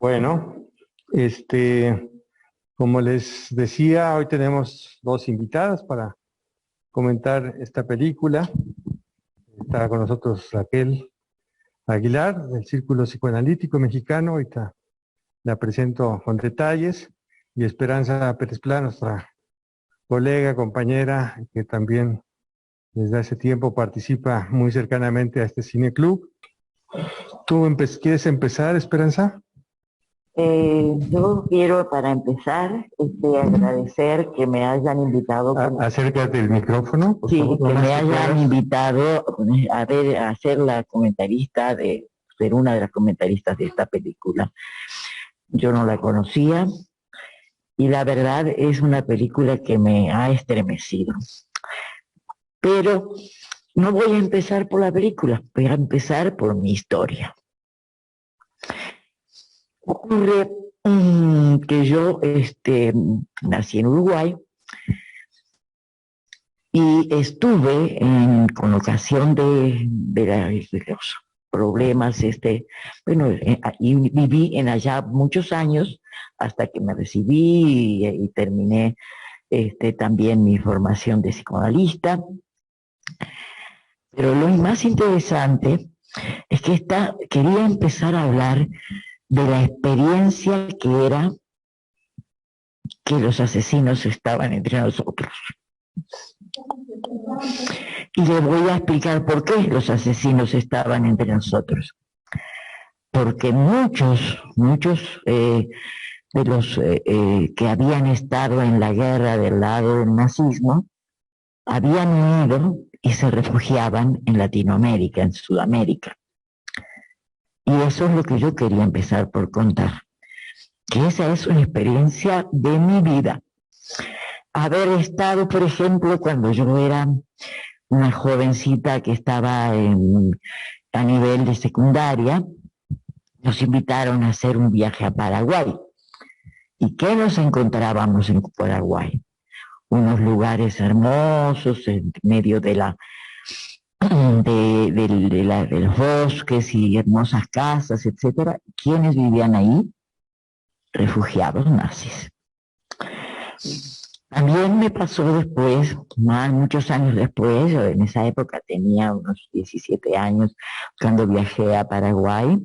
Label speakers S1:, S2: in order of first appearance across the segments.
S1: Bueno, este, como les decía, hoy tenemos dos invitadas para comentar esta película. Está con nosotros Raquel Aguilar, del Círculo Psicoanalítico Mexicano. Ahorita la presento con detalles. Y Esperanza Pérez Plá, nuestra colega, compañera, que también desde hace tiempo participa muy cercanamente a este cineclub. ¿Tú quieres empezar, Esperanza?
S2: Yo quiero, para empezar, agradecer que me hayan invitado,
S1: Acércate del micrófono, por
S2: sí,
S1: favor, lo
S2: que
S1: más
S2: me
S1: que
S2: hayan
S1: puedas.
S2: invitado a ser la comentarista ser una de las comentaristas de esta película. Yo no la conocía y la verdad es una película que me ha estremecido. Pero no voy a empezar por la película, voy a empezar por mi historia. Ocurre que yo nací en Uruguay y estuve con ocasión de los problemas, y viví en allá muchos años hasta que me recibí y terminé también mi formación de psicoanalista. Pero lo más interesante es que quería empezar a hablar de la experiencia que era que los asesinos estaban entre nosotros. Y le voy a explicar por qué los asesinos estaban entre nosotros. Porque muchos de los que habían estado en la guerra del lado del nazismo habían ido y se refugiaban en Latinoamérica, en Sudamérica. Y eso es lo que yo quería empezar por contar, que esa es una experiencia de mi vida. Haber estado, por ejemplo, cuando yo era una jovencita que estaba a nivel de secundaria, nos invitaron a hacer un viaje a Paraguay. ¿Y qué nos encontrábamos en Paraguay? Unos lugares hermosos en medio de los bosques y hermosas casas, etcétera. ¿Quiénes vivían ahí? Refugiados nazis. También me pasó después, muchos años después, yo en esa época tenía unos 17 años, cuando viajé a Paraguay,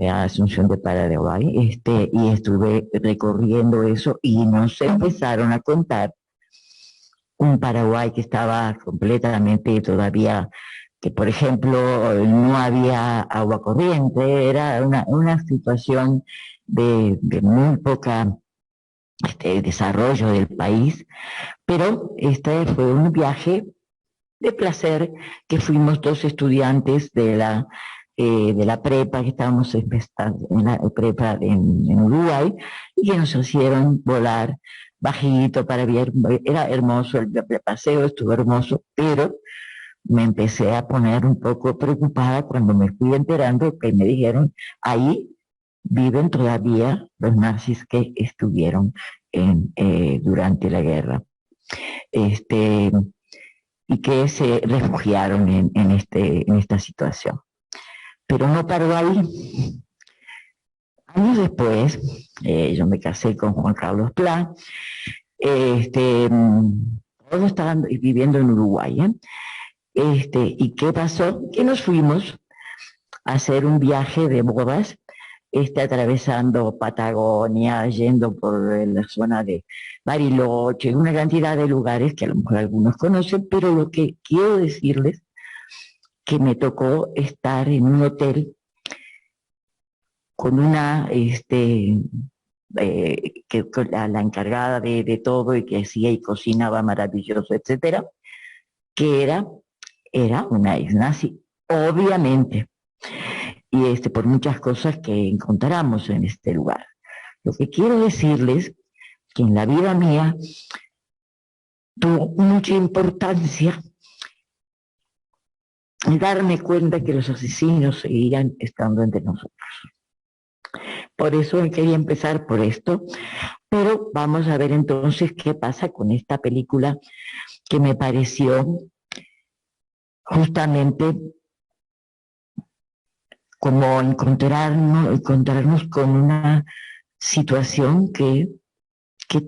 S2: a Asunción de Paraguay, y estuve recorriendo eso y nos empezaron a contar un Paraguay que estaba completamente todavía, que por ejemplo no había agua corriente, era una situación de muy poca desarrollo del país, pero este fue un viaje de placer que fuimos dos estudiantes de la prepa, que estábamos en la prepa en Uruguay, y que nos hicieron volar bajito para ver, era hermoso, el paseo estuvo hermoso, pero me empecé a poner un poco preocupada cuando me fui enterando que me dijeron, ahí viven todavía los nazis que estuvieron durante la guerra. Este, y que se refugiaron en esta situación. Pero no paró ahí. Años después, yo me casé con Juan Carlos Plá, todos estaban viviendo en Uruguay, ¿y qué pasó? Que nos fuimos a hacer un viaje de bodas, atravesando Patagonia, yendo por la zona de Bariloche, una cantidad de lugares que a lo mejor algunos conocen, pero lo que quiero decirles que me tocó estar en un hotel con con la encargada de todo y que hacía y cocinaba maravilloso, etcétera, que era una ex nazi, obviamente, y por muchas cosas que encontramos en este lugar. Lo que quiero decirles que en la vida mía tuvo mucha importancia darme cuenta que los asesinos seguían estando entre nosotros. Por eso quería empezar por esto, pero vamos a ver entonces qué pasa con esta película que me pareció justamente como encontrarnos con una situación que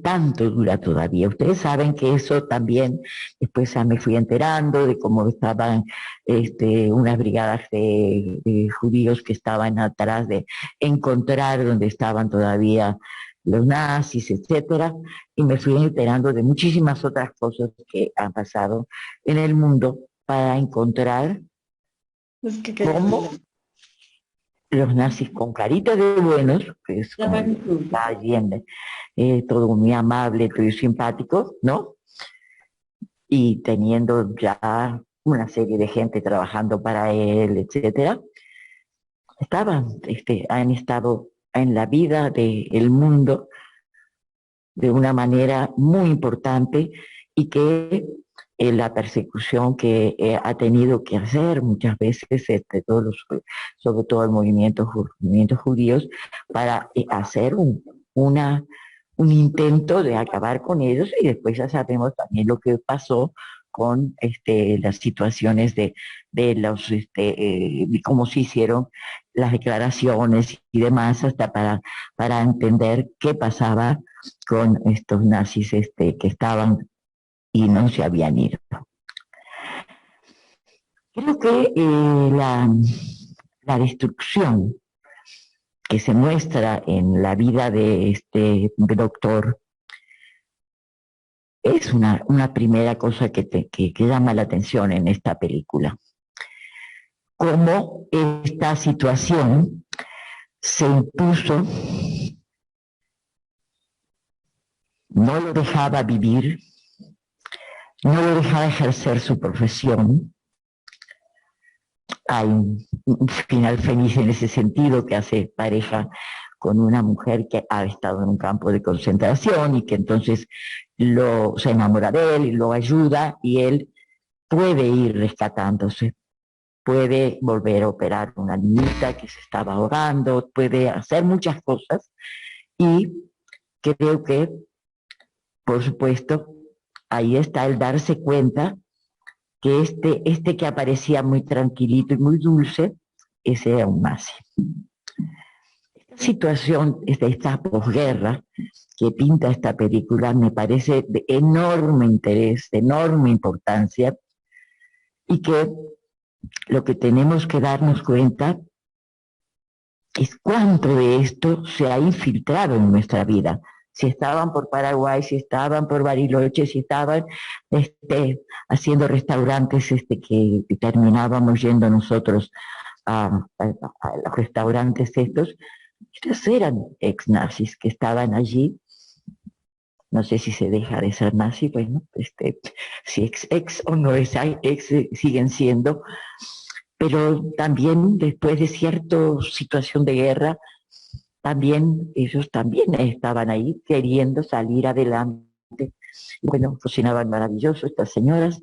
S2: tanto dura todavía. Ustedes saben que eso también, después ya me fui enterando de cómo estaban unas brigadas de judíos que estaban atrás de encontrar donde estaban todavía los nazis, etcétera, y me fui enterando de muchísimas otras cosas que han pasado en el mundo para encontrar cómo los nazis con caritas de buenos, que es como está Allende, todo muy amable, todo simpático, ¿no? Y teniendo ya una serie de gente trabajando para él, etcétera, han estado en la vida del mundo de una manera muy importante y que la persecución que ha tenido que hacer muchas veces sobre todo el movimientos judíos para hacer un intento de acabar con ellos, y después ya sabemos también lo que pasó con las situaciones de cómo se hicieron las declaraciones y demás, hasta para entender qué pasaba con estos nazis que estaban y no se habían ido. Creo que la destrucción que se muestra en la vida de este doctor es una primera cosa que llama la atención en esta película. Cómo esta situación se impuso, no lo dejaba vivir, no lo dejaba ejercer su profesión. Hay un final feliz en ese sentido, que hace pareja con una mujer que ha estado en un campo de concentración y que entonces se enamora de él y lo ayuda, y él puede ir rescatándose, puede volver a operar una niñita que se estaba ahogando, puede hacer muchas cosas, y creo que, por supuesto, ahí está el darse cuenta que este que aparecía muy tranquilito y muy dulce, ese era un nazi. Esta situación, esta posguerra que pinta esta película, me parece de enorme interés, de enorme importancia, y que lo que tenemos que darnos cuenta es cuánto de esto se ha infiltrado en nuestra vida. Si estaban por Paraguay, si estaban por Bariloche, si estaban haciendo restaurantes que terminábamos yendo nosotros a los restaurantes estos eran ex-nazis que estaban allí. No sé si se deja de ser nazi, bueno, si ex o no es ex, siguen siendo, pero también después de cierta situación de guerra, también ellos también estaban ahí queriendo salir adelante. Bueno, cocinaban maravilloso estas señoras,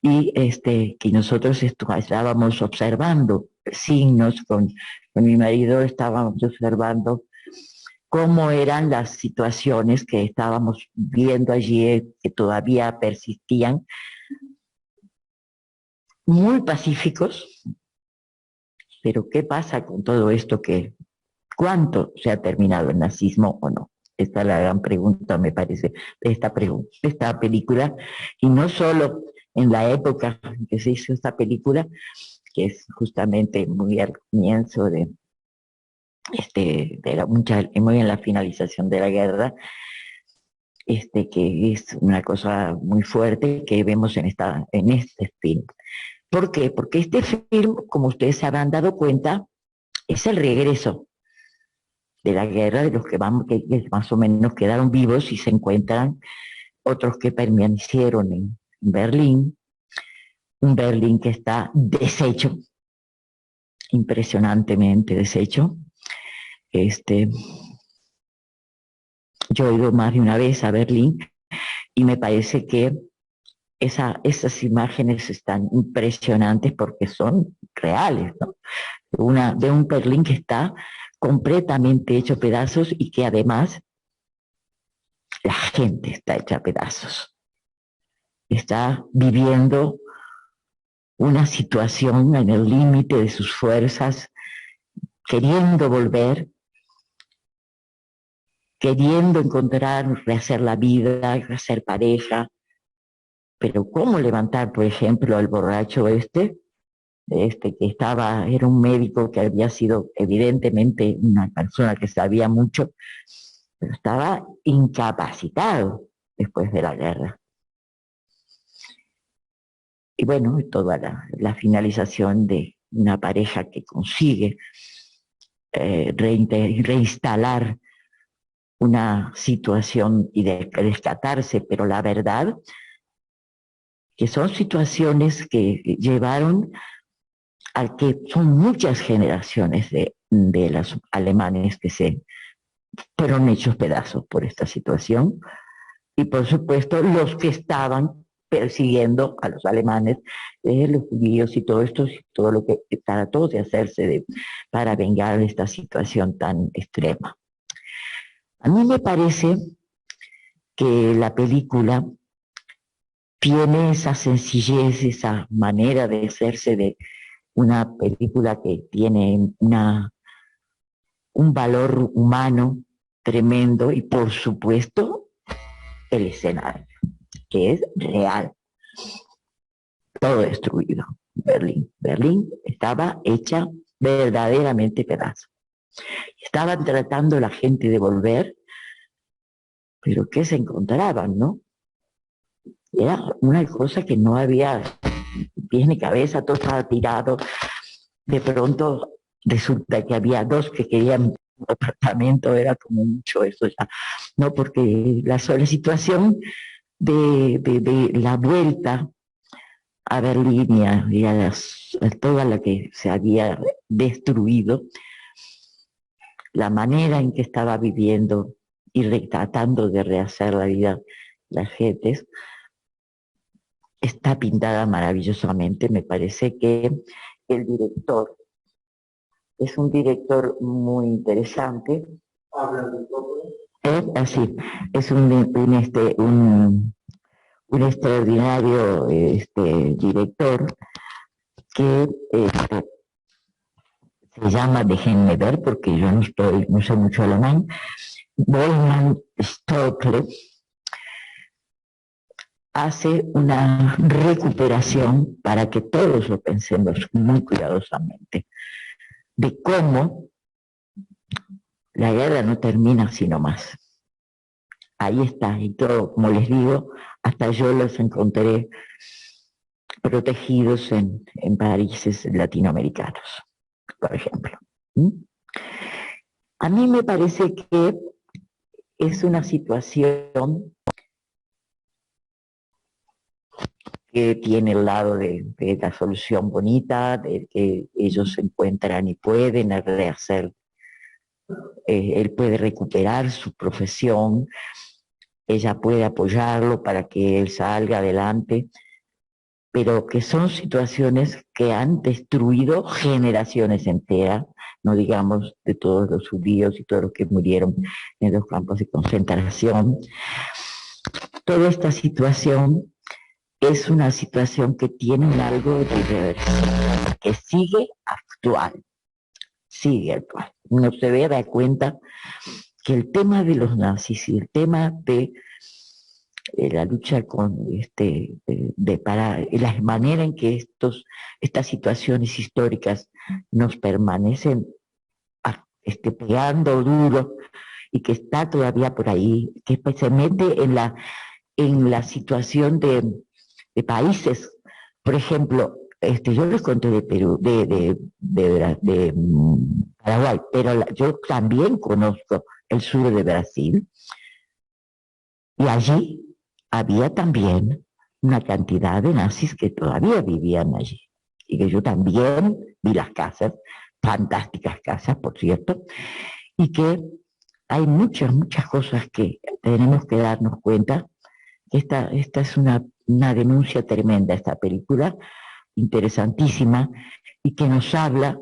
S2: y que nosotros estábamos observando signos con mi marido, estábamos observando cómo eran las situaciones que estábamos viendo allí, que todavía persistían, muy pacíficos. Pero ¿qué pasa con todo esto? ¿Cuánto se ha terminado el nazismo o no? Esta es la gran pregunta, me parece, de esta película. Y no solo en la época en que se hizo esta película, que es justamente muy al comienzo muy en la finalización de la guerra, que es una cosa muy fuerte que vemos en este film. ¿Por qué? Porque este film, como ustedes se habrán dado cuenta, es el regreso de la guerra, de los que más o menos quedaron vivos, y se encuentran otros que permanecieron en Berlín, un Berlín que está deshecho, impresionantemente deshecho. Yo he ido más de una vez a Berlín y me parece que esas imágenes están impresionantes porque son reales, ¿no? De un Berlín que está completamente hecho pedazos, y que además la gente está hecha a pedazos. Está viviendo una situación en el límite de sus fuerzas, queriendo volver, queriendo encontrar, rehacer la vida, rehacer pareja, pero ¿cómo levantar, por ejemplo, al borracho que era un médico que había sido evidentemente una persona que sabía mucho, pero estaba incapacitado después de la guerra? Y bueno, toda la finalización de una pareja que consigue reinstalar una situación y de rescatarse, pero la verdad que son situaciones que llevaron a que son muchas generaciones de los alemanes que se fueron hechos pedazos por esta situación, y por supuesto los que estaban persiguiendo a los alemanes, los judíos y todo esto, y todo lo que trató de hacerse para vengar esta situación tan extrema. A mí me parece que la película tiene esa sencillez, esa manera de hacerse de una película que tiene un valor humano tremendo, y por supuesto el escenario, que es real. Todo destruido. Berlín estaba hecha verdaderamente pedazo. Estaban tratando la gente de volver, pero ¿qué se encontraban, no? Era una cosa que no había pies ni cabeza, todo estaba tirado. De pronto resulta que había dos que querían un apartamento, era como mucho eso ya, ¿no? Porque la sola situación de la vuelta a Berlín y a toda la que se había destruido, la manera en que estaba viviendo y tratando de rehacer la vida las gentes, está pintada maravillosamente. Me parece que el director es un director muy interesante. Así, es un extraordinario director que se llama, déjenme ver porque yo no sé mucho alemán, Wolfgang Stokle, hace una recuperación, para que todos lo pensemos muy cuidadosamente, de cómo la guerra no termina sino más. Ahí está, y todo, como les digo, hasta yo los encontré protegidos en países latinoamericanos, por ejemplo. A mí me parece que es una situación que tiene el lado de la solución bonita, de que ellos se encuentran y pueden rehacer, él puede recuperar su profesión, ella puede apoyarlo para que él salga adelante, pero que son situaciones que han destruido generaciones enteras, no digamos de todos los judíos y todos los que murieron en los campos de concentración. Toda esta situación es una situación que tiene algo de irreversible, que sigue actual. Uno se da cuenta que el tema de los nazis y el tema de la lucha con para la manera en que estas situaciones históricas nos permanecen pegando duro, y que está todavía por ahí, que se mete en la situación de países. Por ejemplo, yo les conté de Perú, de Paraguay, pero yo también conozco el sur de Brasil, y allí había también una cantidad de nazis que todavía vivían allí, y que yo también vi las casas, fantásticas casas, por cierto, y que hay muchas cosas que tenemos que darnos cuenta. Esta es una denuncia tremenda, esta película, interesantísima, y que nos habla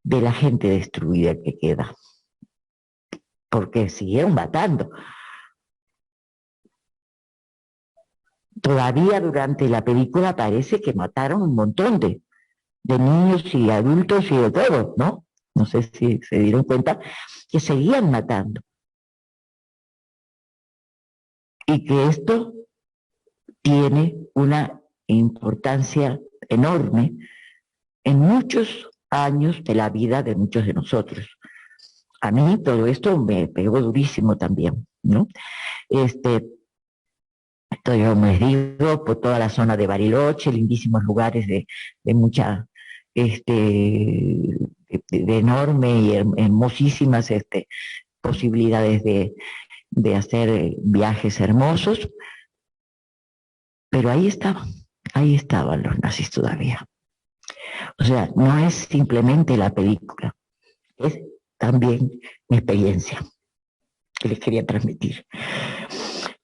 S2: de la gente destruida que queda, porque siguieron matando. Todavía durante la película parece que mataron un montón de niños y adultos y de todo, ¿no? No sé si se dieron cuenta que seguían matando. Y que esto tiene una importancia enorme en muchos años de la vida de muchos de nosotros. A mí todo esto me pegó durísimo también, ¿no? Yo me digo, por toda la zona de Bariloche, lindísimos lugares de mucha, de enorme y hermosísimas posibilidades de hacer viajes hermosos, pero ahí estaban los nazis todavía. O sea, no es simplemente la película, es también mi experiencia que les quería transmitir.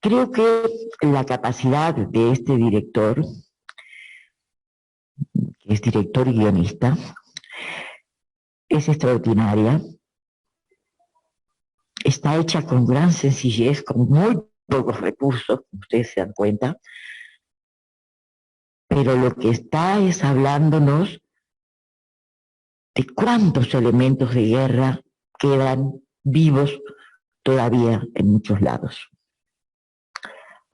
S2: Creo que la capacidad de este director, que es director y guionista, es extraordinaria. Está hecha con gran sencillez, con muy pocos recursos, como ustedes se dan cuenta, pero lo que está es hablándonos de cuántos elementos de guerra quedan vivos todavía en muchos lados.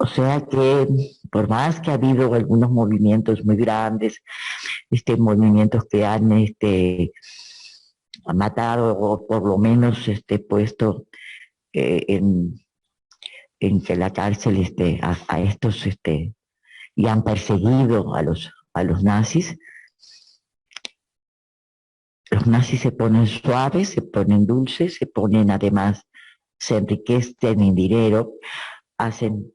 S2: O sea que, por más que ha habido algunos movimientos muy grandes, movimientos que han matado o por lo menos puesto en que la cárcel a estos y han perseguido a los nazis. Los nazis se ponen suaves, se ponen dulces, se ponen además, se enriquecen en dinero, hacen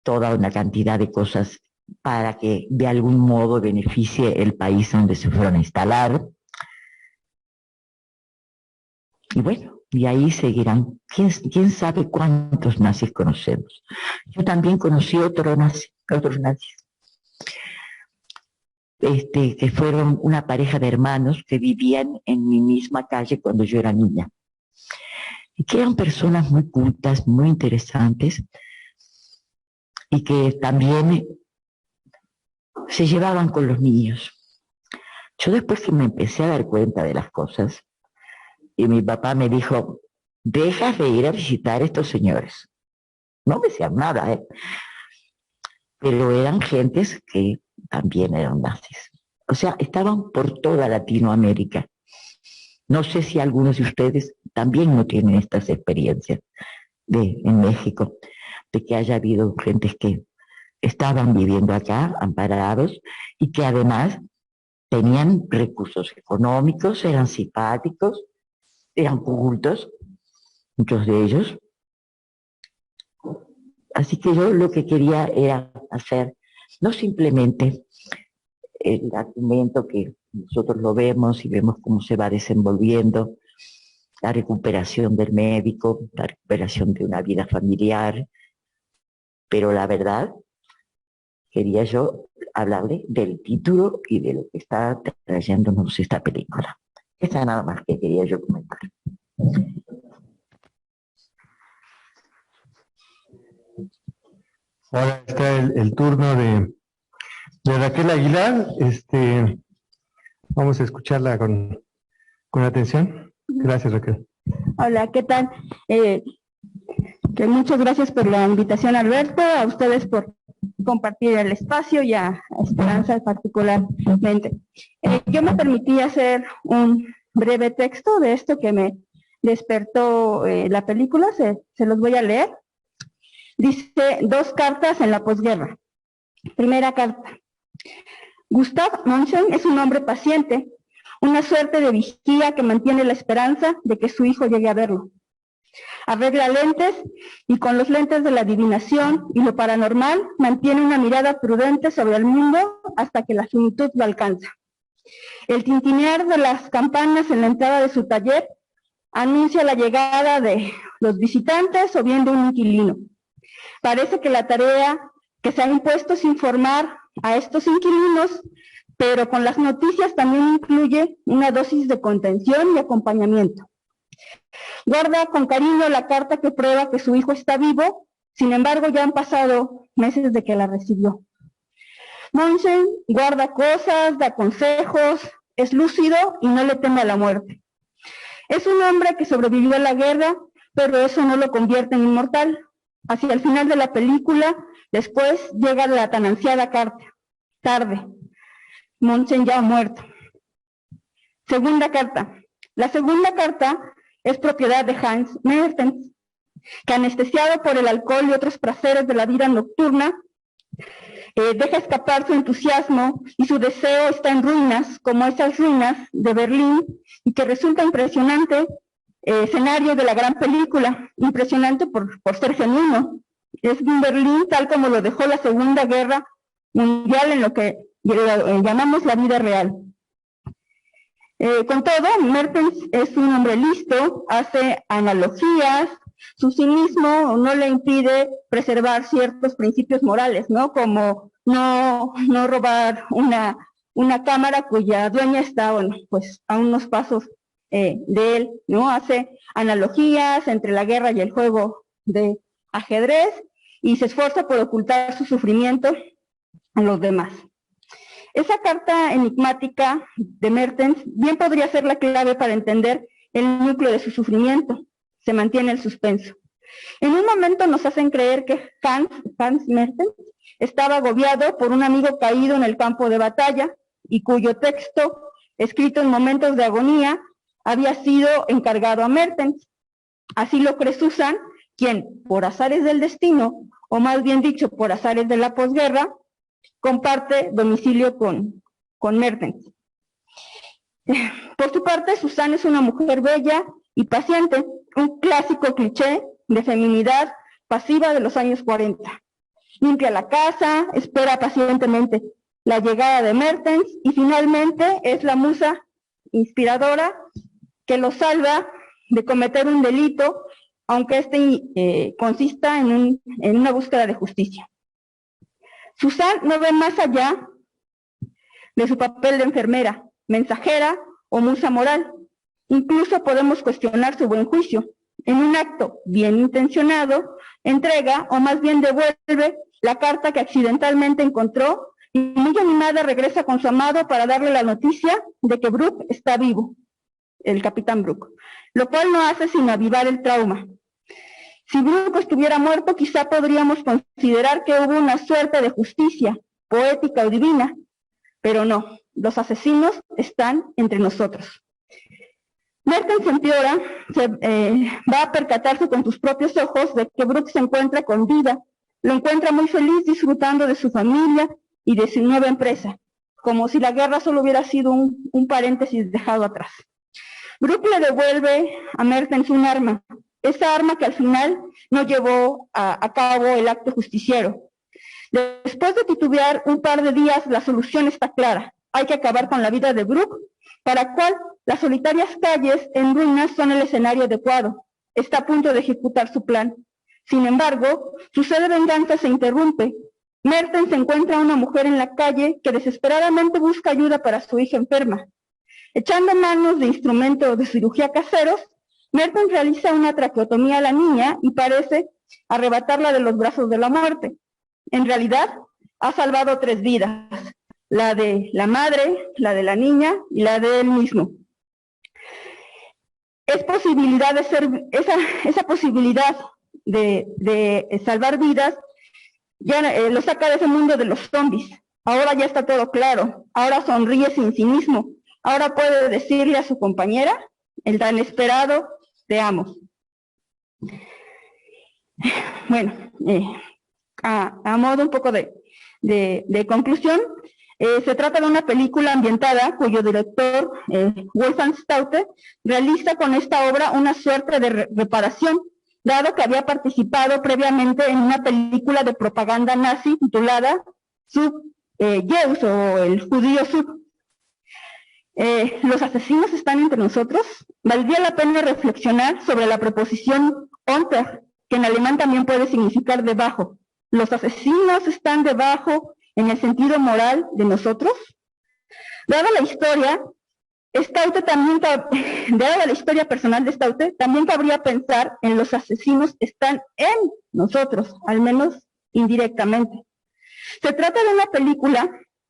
S2: toda una cantidad de cosas para que de algún modo beneficie el país donde se fueron a instalar. Y bueno, y ahí seguirán. ¿Quién sabe cuántos nazis conocemos? Yo también conocí otros nazis, que fueron una pareja de hermanos que vivían en mi misma calle cuando yo era niña. Y que eran personas muy cultas, muy interesantes, y que también se llevaban con los niños. Yo después que me empecé a dar cuenta de las cosas, y mi papá me dijo, dejas de ir a visitar a estos señores. No me decían nada, pero eran gentes que también eran nazis. O sea, estaban por toda Latinoamérica. No sé si algunos de ustedes también no tienen estas experiencias en México, de que haya habido gentes que estaban viviendo acá, amparados, y que además tenían recursos económicos, eran simpáticos, eran cultos, muchos de ellos. Así que yo lo que quería era hacer, no simplemente el argumento que nosotros lo vemos y vemos cómo se va desenvolviendo, la recuperación del médico, la recuperación de una vida familiar, pero la verdad, quería yo hablarle del título y de lo que está trayéndonos esta película. Esa nada más que quería yo comentar.
S1: Ahora está el turno de Raquel Aguilar. Vamos a escucharla con atención. Gracias, Raquel.
S3: Hola, ¿qué tal? Que muchas gracias por la invitación, Alberto, a ustedes por compartir el espacio y a Esperanza particularmente. Yo me permití hacer un breve texto de esto que me despertó la película, se los voy a leer. Dice, 2 cartas en la posguerra. Primera carta. Gustave Monson es un hombre paciente, una suerte de vigía que mantiene la esperanza de que su hijo llegue a verlo. Arregla lentes y con los lentes de la adivinación y lo paranormal mantiene una mirada prudente sobre el mundo hasta que la finitud lo alcanza. El tintinear de las campanas en la entrada de su taller anuncia la llegada de los visitantes o bien de un inquilino. Parece que la tarea que se ha impuesto es informar a estos inquilinos, pero con las noticias también incluye una dosis de contención y acompañamiento. Guarda con cariño la carta que prueba que su hijo está vivo, sin embargo ya han pasado meses de que la recibió. Munchen guarda cosas, da consejos, es lúcido y no le teme a la muerte. Es un hombre que sobrevivió a la guerra, pero eso no lo convierte en inmortal. Hacia el final de la película, después llega la tan ansiada carta. Tarde. Munchen ya ha muerto. Segunda carta. La segunda carta es propiedad de Hans Mertens, que anestesiado por el alcohol y otros placeres de la vida nocturna, deja escapar su entusiasmo y su deseo está en ruinas, como esas ruinas de Berlín, y que resulta impresionante escenario de la gran película, impresionante por ser genuino. Es un Berlín tal como lo dejó la Segunda Guerra Mundial en lo que llamamos la vida real. Con todo, Mertens es un hombre listo, hace analogías, su cinismo no le impide preservar ciertos principios morales, ¿no? Como no robar una cámara cuya dueña está, bueno, pues a unos pasos de él, ¿no? Hace analogías entre la guerra y el juego de ajedrez y se esfuerza por ocultar su sufrimiento a los demás. Esa carta enigmática de Mertens bien podría ser la clave para entender el núcleo de su sufrimiento. Se mantiene el suspenso. En un momento nos hacen creer que Hans Mertens estaba agobiado por un amigo caído en el campo de batalla y cuyo texto, escrito en momentos de agonía, había sido encargado a Mertens. Así lo cree Susan, quien, por azares del destino, o más bien dicho, por azares de la posguerra, comparte domicilio con Mertens. Por su parte, Susan es una mujer bella y paciente, un clásico cliché de feminidad pasiva de los años 40. Limpia la casa, espera pacientemente la llegada de Mertens y finalmente es la musa inspiradora que lo salva de cometer un delito, aunque este consista en una búsqueda de justicia. Susan no ve más allá de su papel de enfermera, mensajera o musa moral. Incluso podemos cuestionar su buen juicio. En un acto bien intencionado, entrega o más bien devuelve la carta que accidentalmente encontró y muy animada regresa con su amado para darle la noticia de que Brooke está vivo, el capitán Brooke, lo cual no hace sino avivar el trauma. Si Brooke estuviera muerto, quizá podríamos considerar que hubo una suerte de justicia, poética o divina, pero no, los asesinos están entre nosotros. Mertens empeora, va a percatarse con sus propios ojos de que Brooke se encuentra con vida, lo encuentra muy feliz disfrutando de su familia y de su nueva empresa, como si la guerra solo hubiera sido un paréntesis dejado atrás. Brooke le devuelve a Mertens un arma, esa arma que al final no llevó a cabo el acto justiciero. Después de titubear un par de días, la solución está clara. Hay que acabar con la vida de Brooke, para cual las solitarias calles en ruinas son el escenario adecuado. Está a punto de ejecutar su plan. Sin embargo, su sed de venganza se interrumpe. Mertens encuentra a una mujer en la calle que desesperadamente busca ayuda para su hija enferma. Echando manos de instrumentos de cirugía caseros, Mertens realiza una traqueotomía a la niña y parece arrebatarla de los brazos de la muerte. En realidad, ha salvado 3 vidas, la de la madre, la de la niña y la de él mismo. Esa posibilidad de salvar vidas ya lo saca de ese mundo de los zombies. Ahora ya está todo claro, ahora sonríe sin cinismo, ahora puede decirle a su compañera el tan esperado te amo. Bueno, a modo un poco de conclusión, se trata de una película ambientada cuyo director, Wolfgang Staudte, realiza con esta obra una suerte de reparación, dado que había participado previamente en una película de propaganda nazi titulada Jews o el judío Sub. ¿Los asesinos están entre nosotros? Valdría la pena reflexionar sobre la preposición unter, que en alemán también puede significar debajo. ¿Los asesinos están debajo en el sentido moral de nosotros? Dada la historia, dada la historia personal de Staudte, también cabría pensar en los asesinos están en nosotros, al menos indirectamente. Se trata de una película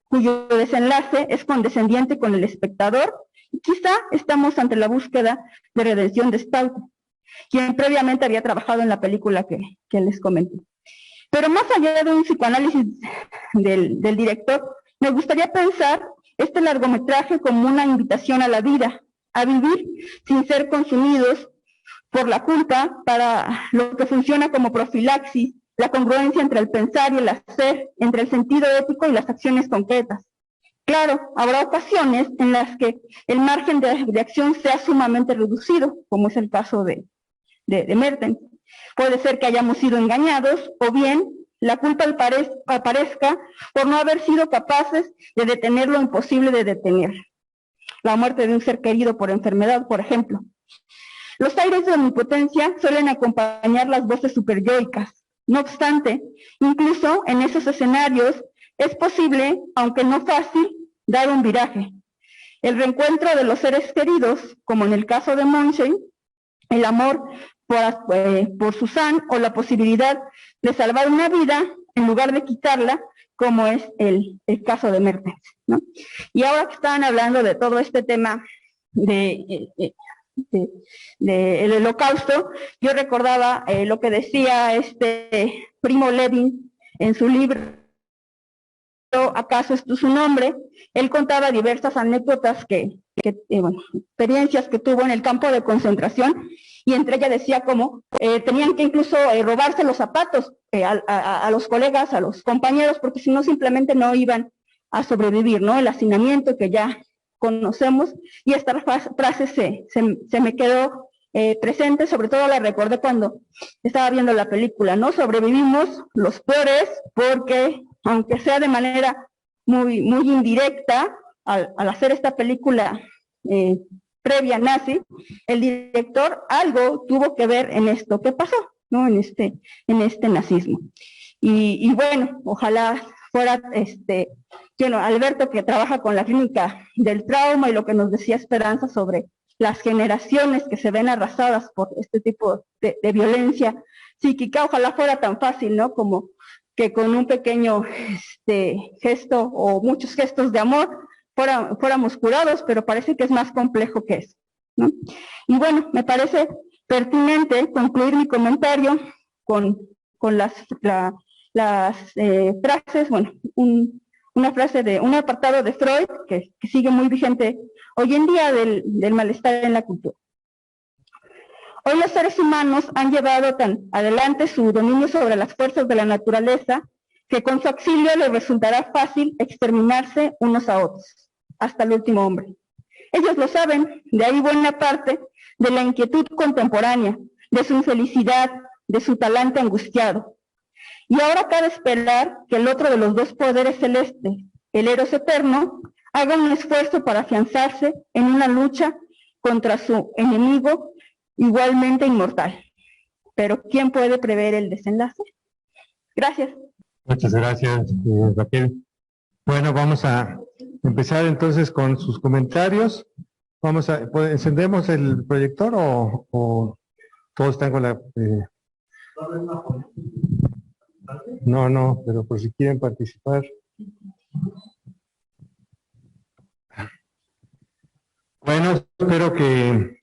S3: cuyo desenlace es condescendiente con el espectador, y quizá estamos ante la búsqueda de redención de Stout, quien previamente había trabajado en la película que les comenté. Pero más allá de un psicoanálisis del director, me gustaría pensar este largometraje como una invitación a la vida, a vivir sin ser consumidos por la culpa, para lo que funciona como profilaxis, la congruencia entre el pensar y el hacer, entre el sentido ético y las acciones concretas. Claro, habrá ocasiones en las que el margen de acción sea sumamente reducido, como es el caso de Mertens. Puede ser que hayamos sido engañados, o bien la culpa aparezca por no haber sido capaces de detener lo imposible de detener. La muerte de un ser querido por enfermedad, por ejemplo. Los aires de omnipotencia suelen acompañar las voces superyoicas. No obstante, incluso en esos escenarios es posible, aunque no fácil, dar un viraje. El reencuentro de los seres queridos, como en el caso de Monchey, el amor por Susan, o la posibilidad de salvar una vida en lugar de quitarla, como es el caso de Mertens, ¿no? Y ahora que estaban hablando de todo este tema del Holocausto, yo recordaba lo que decía Primo Levi en su libro ¿Acaso esto es un nombre? Él contaba diversas anécdotas experiencias que tuvo en el campo de concentración, y entre ellas decía cómo tenían que incluso robarse los zapatos a los colegas, a los compañeros, porque si no simplemente no iban a sobrevivir, ¿no? El hacinamiento que ya conocemos, y esta frase se me quedó presente, sobre todo la recordé cuando estaba viendo la película, ¿no? Sobrevivimos los peores porque, aunque sea de manera muy indirecta, al hacer esta película previa nazi, el director algo tuvo que ver en esto que pasó, ¿no? En este nazismo. Y bueno, ojalá fuera Alberto, que trabaja con la clínica del trauma, y lo que nos decía Esperanza sobre las generaciones que se ven arrasadas por este tipo de violencia psíquica, ojalá fuera tan fácil, ¿no? Como que con un pequeño gesto o muchos gestos de amor fuéramos curados, pero parece que es más complejo que eso, ¿no? Y bueno, me parece pertinente concluir mi comentario con las frases, bueno, una frase de un apartado de Freud que sigue muy vigente hoy en día del malestar en la cultura. Hoy los seres humanos han llevado tan adelante su dominio sobre las fuerzas de la naturaleza que con su auxilio les resultará fácil exterminarse unos a otros, hasta el último hombre. Ellos lo saben, de ahí buena parte de la inquietud contemporánea, de su infelicidad, de su talante angustiado. Y ahora cabe esperar que el otro de los dos poderes celestes, el Eros eterno, haga un esfuerzo para afianzarse en una lucha contra su enemigo igualmente inmortal. Pero ¿quién puede prever el desenlace? Gracias.
S1: Muchas gracias, Raquel. Bueno, vamos a empezar entonces con sus comentarios. ¿Encendemos el proyector o todos están con la... No, pero por si quieren participar. Bueno, espero que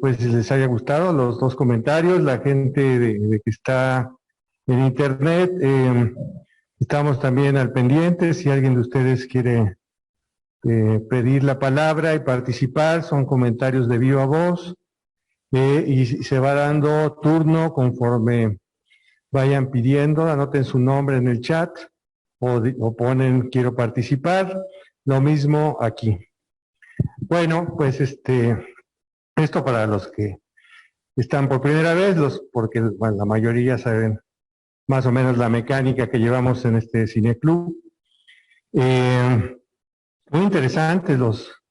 S1: pues les haya gustado los dos comentarios. La gente de que está en internet, estamos también al pendiente. Si alguien de ustedes quiere pedir la palabra y participar, son comentarios de viva voz, y se va dando turno conforme vayan pidiendo. Anoten su nombre en el chat o ponen quiero participar. Lo mismo aquí. Bueno, pues esto para los que están por primera vez, porque bueno, la mayoría saben más o menos la mecánica que llevamos en este cineclub. Muy interesantes los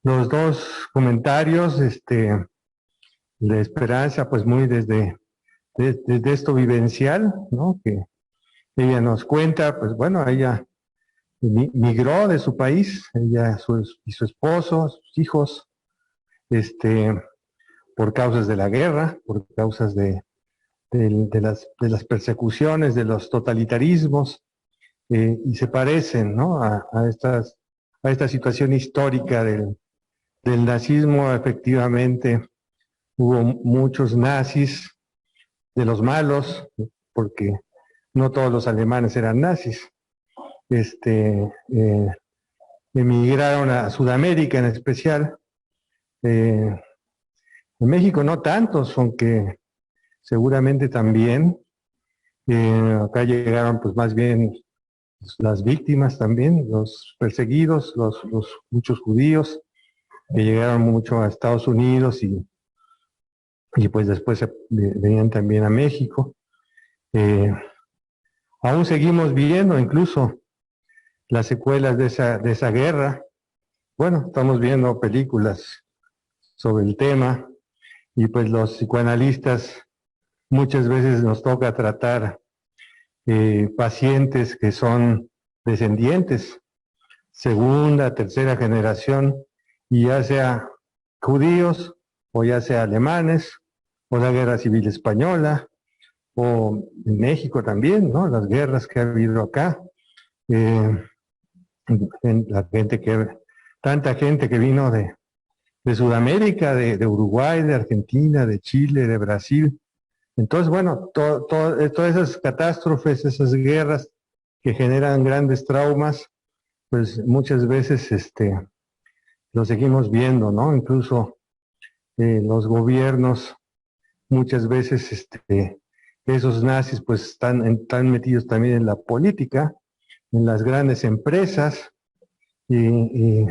S1: dos comentarios, de Esperanza, pues muy desde esto vivencial, ¿no? Que ella nos cuenta, pues bueno, ella migró de su país, ella y su esposo, sus hijos, por causas de la guerra, por causas de de las persecuciones, de los totalitarismos, y se parecen, ¿no? a esta situación histórica del nazismo. Efectivamente, hubo muchos nazis, de los malos, porque no todos los alemanes eran nazis. Emigraron a Sudamérica en especial. En México no tantos, aunque seguramente también. Acá llegaron pues más bien las víctimas también, los perseguidos, muchos judíos que llegaron mucho a Estados Unidos y pues después venían también a México. Aún seguimos viendo incluso las secuelas de esa guerra. Bueno, estamos viendo películas sobre el tema y pues los psicoanalistas muchas veces nos toca tratar pacientes que son descendientes, segunda, tercera generación, y ya sea judíos o ya sea alemanes, o la Guerra Civil Española, o en México también, ¿no? Las guerras que ha habido acá. Tanta gente que vino de Sudamérica, de Uruguay, de Argentina, de Chile, de Brasil. Entonces, bueno, todas esas catástrofes, esas guerras que generan grandes traumas, pues muchas veces lo seguimos viendo, ¿no? Incluso los gobiernos, muchas veces esos nazis pues están metidos también en la política, en las grandes empresas, y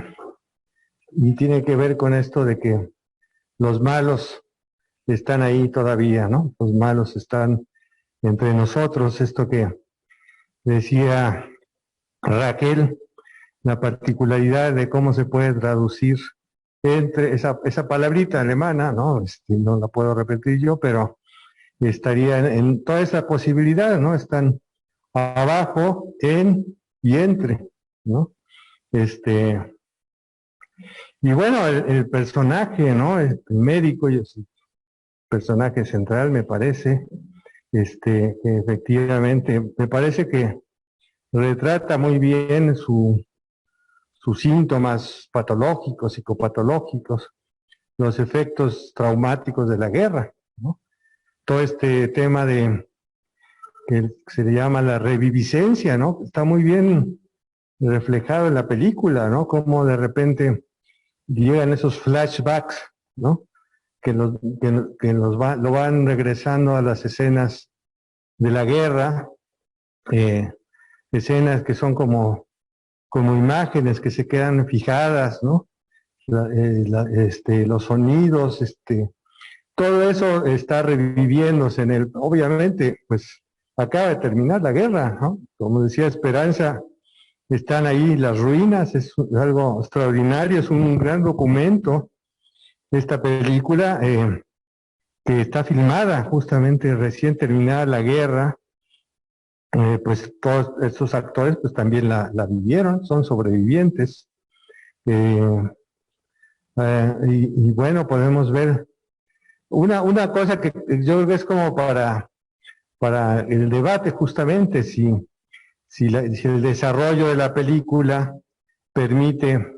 S1: tiene que ver con esto de que los malos están ahí todavía, ¿no? Los malos están entre nosotros. Esto que decía Raquel, la particularidad de cómo se puede traducir entre esa palabrita alemana, ¿no? No la puedo repetir yo, pero estaría en toda esa posibilidad, ¿no? Están abajo, en y entre, ¿no? Y bueno, el personaje, ¿no? El médico y el personaje central, me parece, que efectivamente, me parece que retrata muy bien sus síntomas patológicos, psicopatológicos, los efectos traumáticos de la guerra, ¿no? Todo este tema que se le llama la reviviscencia, ¿no? Está muy bien reflejado en la película, ¿no? Cómo de repente llegan esos flashbacks, ¿no? Lo van regresando a las escenas de la guerra, escenas que son como imágenes que se quedan fijadas, ¿no? Los sonidos, todo eso está reviviéndose obviamente, pues acaba de terminar la guerra, ¿no? Como decía Esperanza, están ahí las ruinas, es algo extraordinario, es un gran documento esta película, que está filmada justamente recién terminada la guerra. Pues todos estos actores pues también la vivieron, son sobrevivientes. Y bueno, podemos ver una cosa que yo creo que es como para el debate justamente, si el desarrollo de la película permite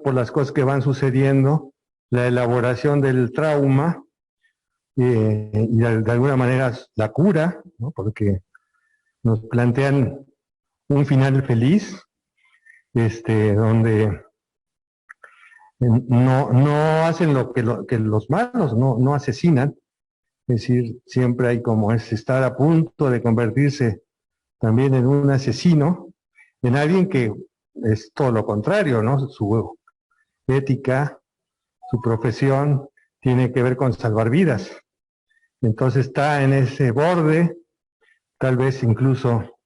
S1: por las cosas que van sucediendo, la elaboración del trauma, y de alguna manera la cura, ¿no? Porque nos plantean un final feliz, donde no hacen lo que los malos, no asesinan. Es decir, siempre hay como estar a punto de convertirse también en un asesino, en alguien que es todo lo contrario, ¿no? Su ética, su profesión tiene que ver con salvar vidas. Entonces está en ese borde, tal vez incluso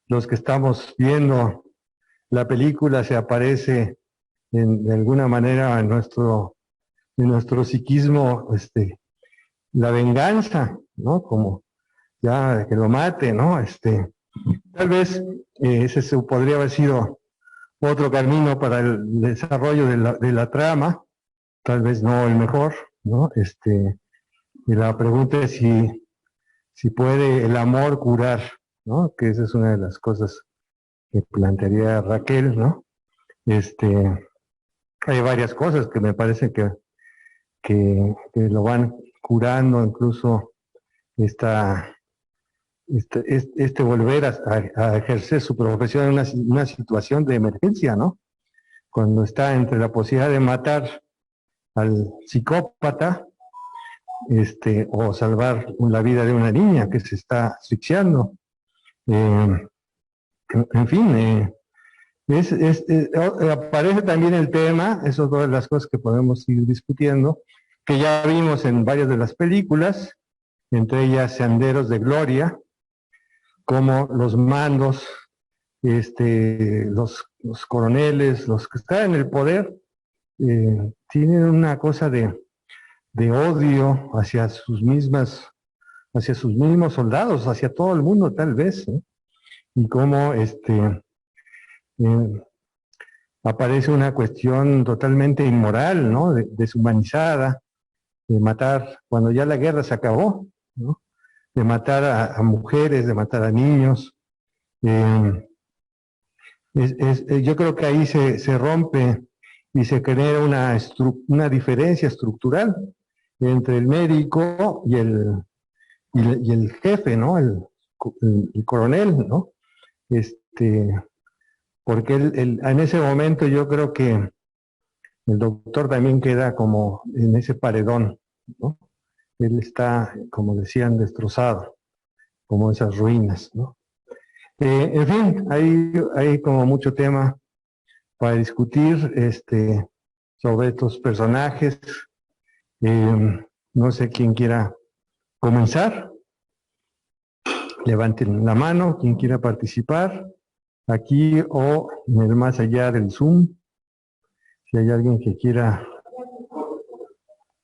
S1: los que estamos viendo la película se aparece de alguna manera en nuestro psiquismo, la venganza, ¿no? Como ya que lo mate, ¿no? Tal vez ese podría haber sido otro camino para el desarrollo de la trama, tal vez no el mejor, ¿no? Y la pregunta es si si puede el amor curar, ¿no? Que esa es una de las cosas que plantearía Raquel, ¿no? Hay varias cosas que me parece que lo van curando, incluso volver a ejercer su profesión en una situación de emergencia, ¿no? Cuando está entre la posibilidad de matar al psicópata, o salvar la vida de una niña que se está asfixiando. En fin, aparece también el tema, eso es todas las cosas que podemos ir discutiendo, que ya vimos en varias de las películas, entre ellas Senderos de Gloria, como los mandos, los coroneles, los que están en el poder, tienen una cosa de odio hacia sus mismos soldados, hacia todo el mundo tal vez, ¿eh? Y cómo aparece una cuestión totalmente inmoral, ¿no? Deshumanizada, de matar, cuando ya la guerra se acabó, ¿no? De matar a mujeres, de matar a niños. Yo creo que ahí se rompe y se genera una diferencia estructural entre el médico y el jefe, ¿no? El coronel, ¿no? Porque en ese momento yo creo que el doctor también queda como en ese paredón, ¿no? Él está, como decían, destrozado, como esas ruinas, ¿no? En fin, hay como mucho tema para discutir sobre estos personajes. No sé quién quiera comenzar. Levanten la mano, quien quiera participar, aquí o en el más allá del Zoom. Si hay alguien que quiera.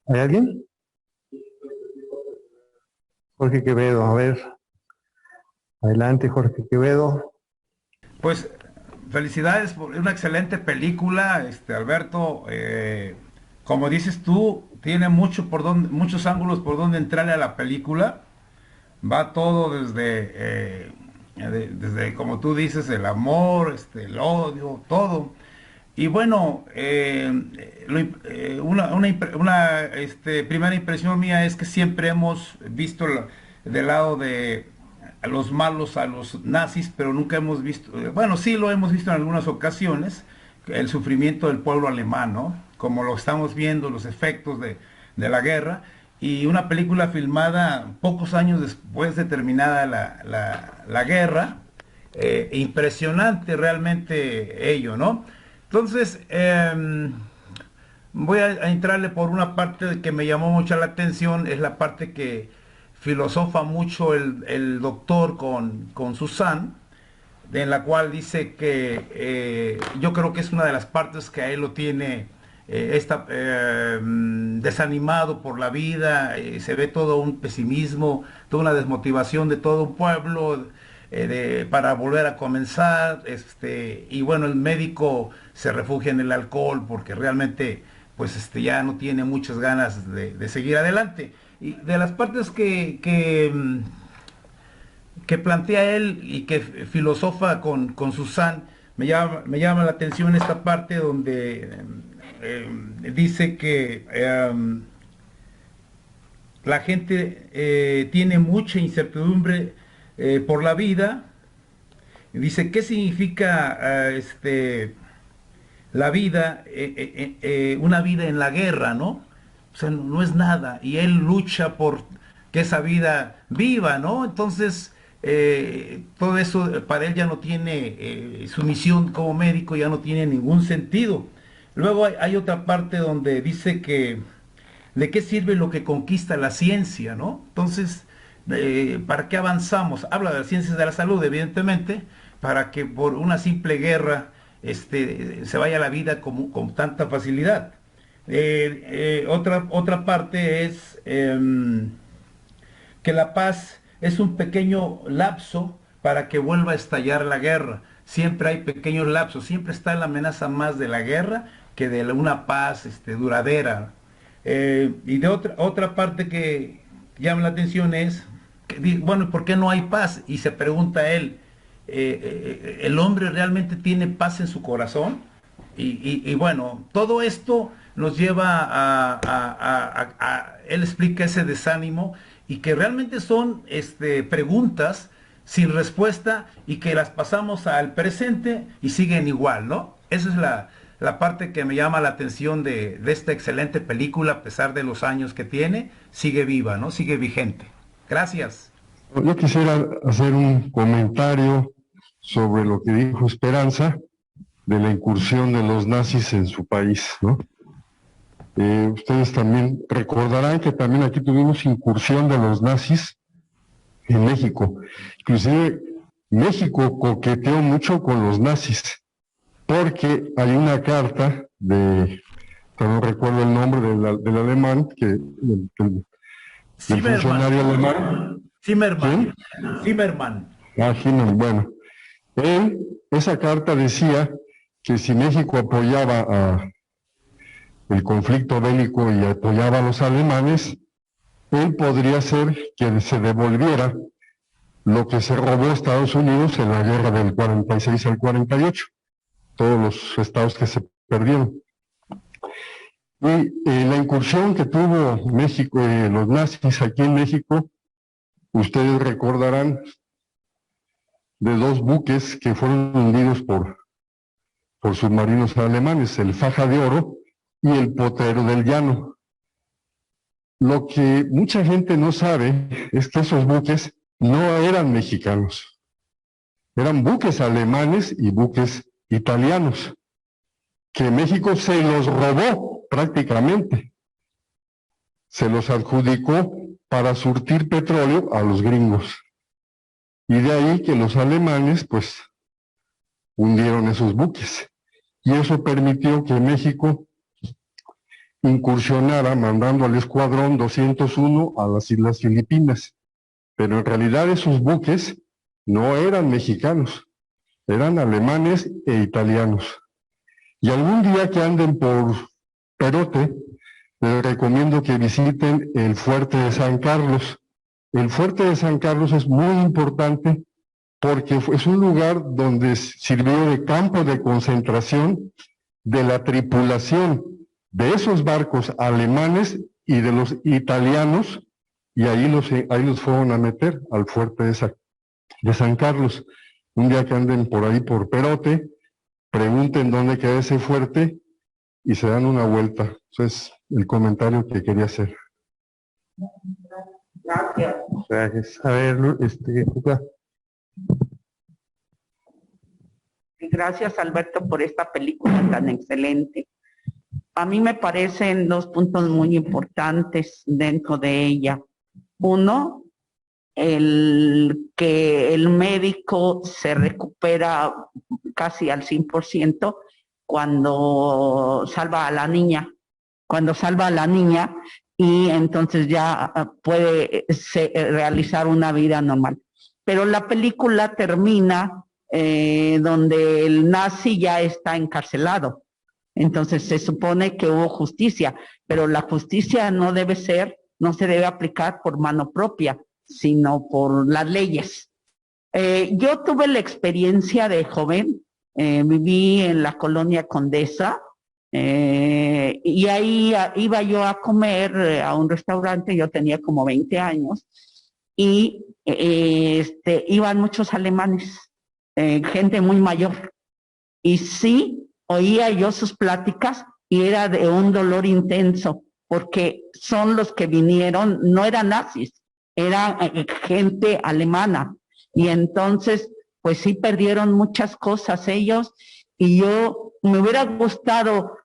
S1: ¿Hay alguien? Jorge Quevedo, a ver. Adelante, Jorge Quevedo.
S4: Pues felicidades por una excelente película, Alberto. Como dices tú, tiene muchos ángulos por donde entrarle a la película. Va todo desde como tú dices, el amor, el odio, todo. Y bueno, primera impresión mía es que siempre hemos visto del lado de a los malos, a los nazis, pero nunca hemos visto, bueno, sí lo hemos visto en algunas ocasiones, el sufrimiento del pueblo alemán, ¿no? Como lo estamos viendo, los efectos de la guerra, y una película filmada pocos años después de terminada la guerra, impresionante realmente ello, ¿no? Entonces, voy a entrarle por una parte que me llamó mucho la atención, es la parte que filosofa mucho el doctor con Susan, en la cual dice que yo creo que es una de las partes que a él lo tiene desanimado por la vida, se ve todo un pesimismo, toda una desmotivación de todo un pueblo para volver a comenzar, y bueno, el médico se refugia en el alcohol porque realmente pues ya no tiene muchas ganas de seguir adelante. Y de las partes que plantea él y que filosofa con Susan, me llama la atención esta parte donde dice que la gente tiene mucha incertidumbre por la vida. Dice, ¿qué significa la vida, una vida en la guerra, ¿no? O sea, no es nada, y él lucha por que esa vida viva, ¿no? Entonces, todo eso para él ya no tiene, su misión como médico ya no tiene ningún sentido. Luego hay otra parte donde dice que, ¿de qué sirve lo que conquista la ciencia, ¿no? Entonces, ¿para qué avanzamos? Habla de las ciencias de la salud, evidentemente, para que por una simple guerra se vaya la vida con tanta facilidad. Otra parte es que la paz es un pequeño lapso para que vuelva a estallar la guerra. Siempre hay pequeños lapsos, siempre está la amenaza más de la guerra que de una paz duradera. Y de otra parte que llama la atención es bueno, ¿por qué no hay paz? Y se pregunta él, ¿el hombre realmente tiene paz en su corazón? Y bueno, todo esto nos lleva él explica ese desánimo y que realmente son preguntas sin respuesta y que las pasamos al presente y siguen igual, ¿no? Esa es la parte que me llama la atención de esta excelente película, a pesar de los años que tiene, sigue viva, ¿no? Sigue vigente. Gracias.
S5: Yo quisiera hacer un comentario sobre lo que dijo Esperanza de la incursión de los nazis en su país, ¿no? Ustedes también recordarán que también aquí tuvimos incursión de los nazis en México. Inclusive México coqueteó mucho con los nazis, porque hay una carta no recuerdo el nombre del alemán, del funcionario alemán.
S4: Zimmermann.
S5: ¿Quién?
S4: Zimmermann.
S5: Zimmermann, bueno. Esa carta decía que si México apoyaba el conflicto bélico y apoyaba a los alemanes, él podría ser que se devolviera lo que se robó Estados Unidos en la guerra del 46 al 48, todos los estados que se perdieron. Y la incursión que tuvo México, los nazis aquí en México, ustedes recordarán de dos buques que fueron hundidos por submarinos alemanes, el Faja de Oro y el Potrero del Llano. Lo que mucha gente no sabe es que esos buques no eran mexicanos, eran buques alemanes y buques italianos, que México se los robó prácticamente, se los adjudicó para surtir petróleo a los gringos. Y de ahí que los alemanes, pues, hundieron esos buques. Y eso permitió que México incursionara mandando al escuadrón 201 a las Islas Filipinas. Pero en realidad esos buques no eran mexicanos, eran alemanes e italianos. Y algún día que anden por Perote, les recomiendo que visiten el Fuerte de San Carlos. El Fuerte de San Carlos es muy importante porque es un lugar donde sirvió de campo de concentración de la tripulación de esos barcos alemanes y de los italianos, y ahí los fueron a meter al Fuerte de San Carlos. Un día que anden por ahí por Perote, pregunten dónde queda ese fuerte y se dan una vuelta. Ese es el comentario que quería hacer.
S2: Gracias.
S1: Gracias. A ver, Luca.
S2: Gracias, Alberto, por esta película tan excelente. A mí me parecen dos puntos muy importantes dentro de ella. Uno, el que el médico se recupera casi al 100% cuando salva a la niña. Cuando salva a la niña y entonces ya puede realizar una vida normal. Pero la película termina donde el nazi ya está encarcelado. Entonces se supone que hubo justicia, pero la justicia no se debe aplicar por mano propia, sino por las leyes. Yo tuve la experiencia de joven, viví en la colonia Condesa, y ahí iba yo a comer a un restaurante, yo tenía como 20 años, y iban muchos alemanes, gente muy mayor, y sí, oía yo sus pláticas y era de un dolor intenso, porque son los que vinieron, no eran nazis, eran gente alemana, y entonces, pues sí perdieron muchas cosas ellos, y yo me hubiera gustado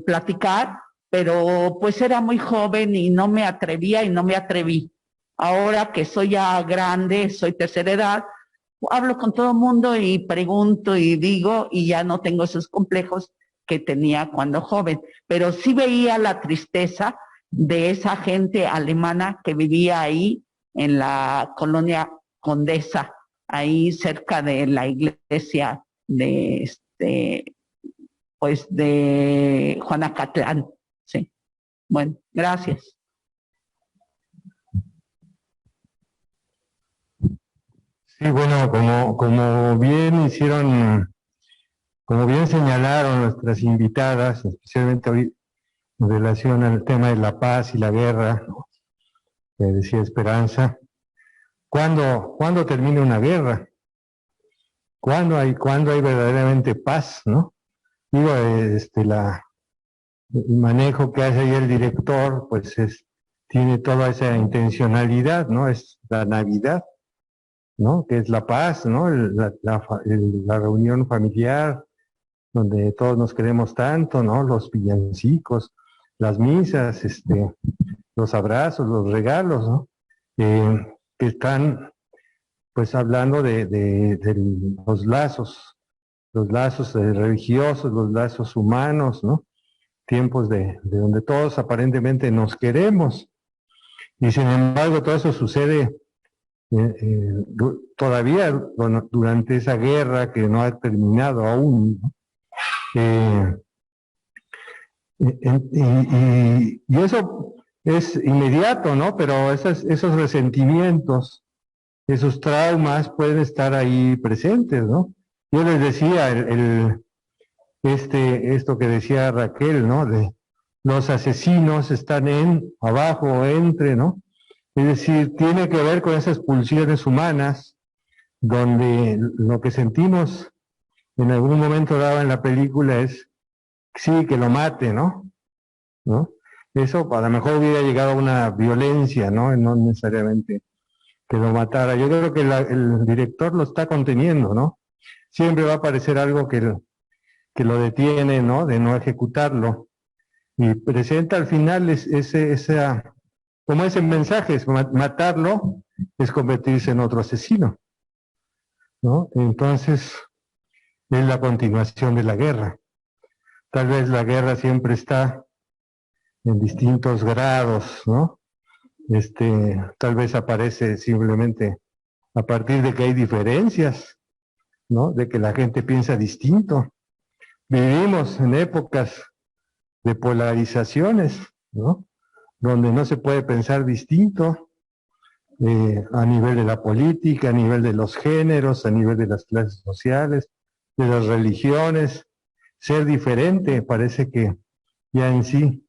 S2: platicar, pero pues era muy joven y no me atrevía y no me atreví. Ahora que soy ya grande, soy tercera edad, hablo con todo el mundo y pregunto y digo y ya no tengo esos complejos que tenía cuando joven, pero sí veía la tristeza de esa gente alemana que vivía ahí en la colonia Condesa, ahí cerca de la iglesia de pues de Juanacatlán. Sí. Bueno, gracias.
S1: Sí, bueno, como bien hicieron, como bien señalaron nuestras invitadas, especialmente hoy en relación al tema de la paz y la guerra, ¿no? Que decía Esperanza, ¿cuándo termina una guerra? ¿Cuándo hay verdaderamente paz, no? Digo, el manejo que hace ahí el director, pues tiene toda esa intencionalidad, ¿no? Es la Navidad, ¿no? Que es la paz, ¿no? La reunión familiar, donde todos nos queremos tanto, ¿no? Los villancicos, las misas, los abrazos, los regalos, ¿no? Que están, pues, hablando de los lazos religiosos, los lazos humanos, ¿no? Tiempos de donde todos aparentemente nos queremos. Y sin embargo, todo eso sucede todavía durante esa guerra que no ha terminado aún, ¿no? Y eso es inmediato, ¿no? Pero esos resentimientos, esos traumas pueden estar ahí presentes, ¿no? Yo les decía, esto que decía Raquel, ¿no? De los asesinos están abajo, entre, ¿no? Es decir, tiene que ver con esas pulsiones humanas, donde lo que sentimos en algún momento dado en la película es, sí, que lo mate, ¿no? Eso a lo mejor hubiera llegado a una violencia, ¿no? No necesariamente que lo matara. Yo creo que el director lo está conteniendo, ¿no? Siempre va a aparecer algo que lo detiene, ¿no? De no ejecutarlo. Y presenta al final como ese mensaje, es matarlo es convertirse en otro asesino, ¿no? Entonces, es la continuación de la guerra. Tal vez la guerra siempre está en distintos grados, ¿no? Tal vez aparece simplemente a partir de que hay diferencias, ¿no? De que la gente piensa distinto. Vivimos en épocas de polarizaciones, ¿no? Donde no se puede pensar distinto a nivel de la política, a nivel de los géneros, a nivel de las clases sociales, de las religiones. Ser diferente parece que ya en sí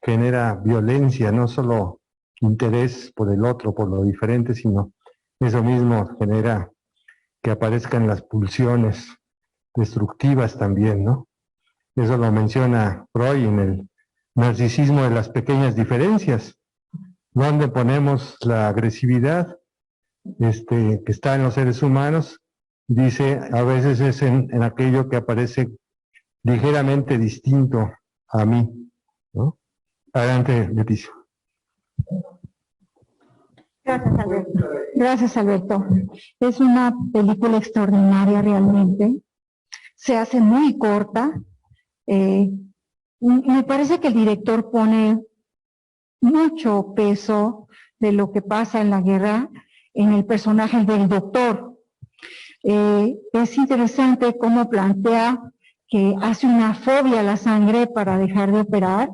S1: genera violencia, no solo interés por el otro, por lo diferente, sino eso mismo genera que aparezcan las pulsiones destructivas también, ¿no? Eso lo menciona Freud en el narcisismo de las pequeñas diferencias, donde ponemos la agresividad que está en los seres humanos. Dice, a veces es en aquello que aparece ligeramente distinto a mí, ¿no? Adelante, Leticia.
S6: Gracias, Alberto. Gracias, Alberto. Es una película extraordinaria realmente. Se hace muy corta. Me parece que el director pone mucho peso de lo que pasa en la guerra en el personaje del doctor. Es interesante cómo plantea que hace una fobia a la sangre para dejar de operar,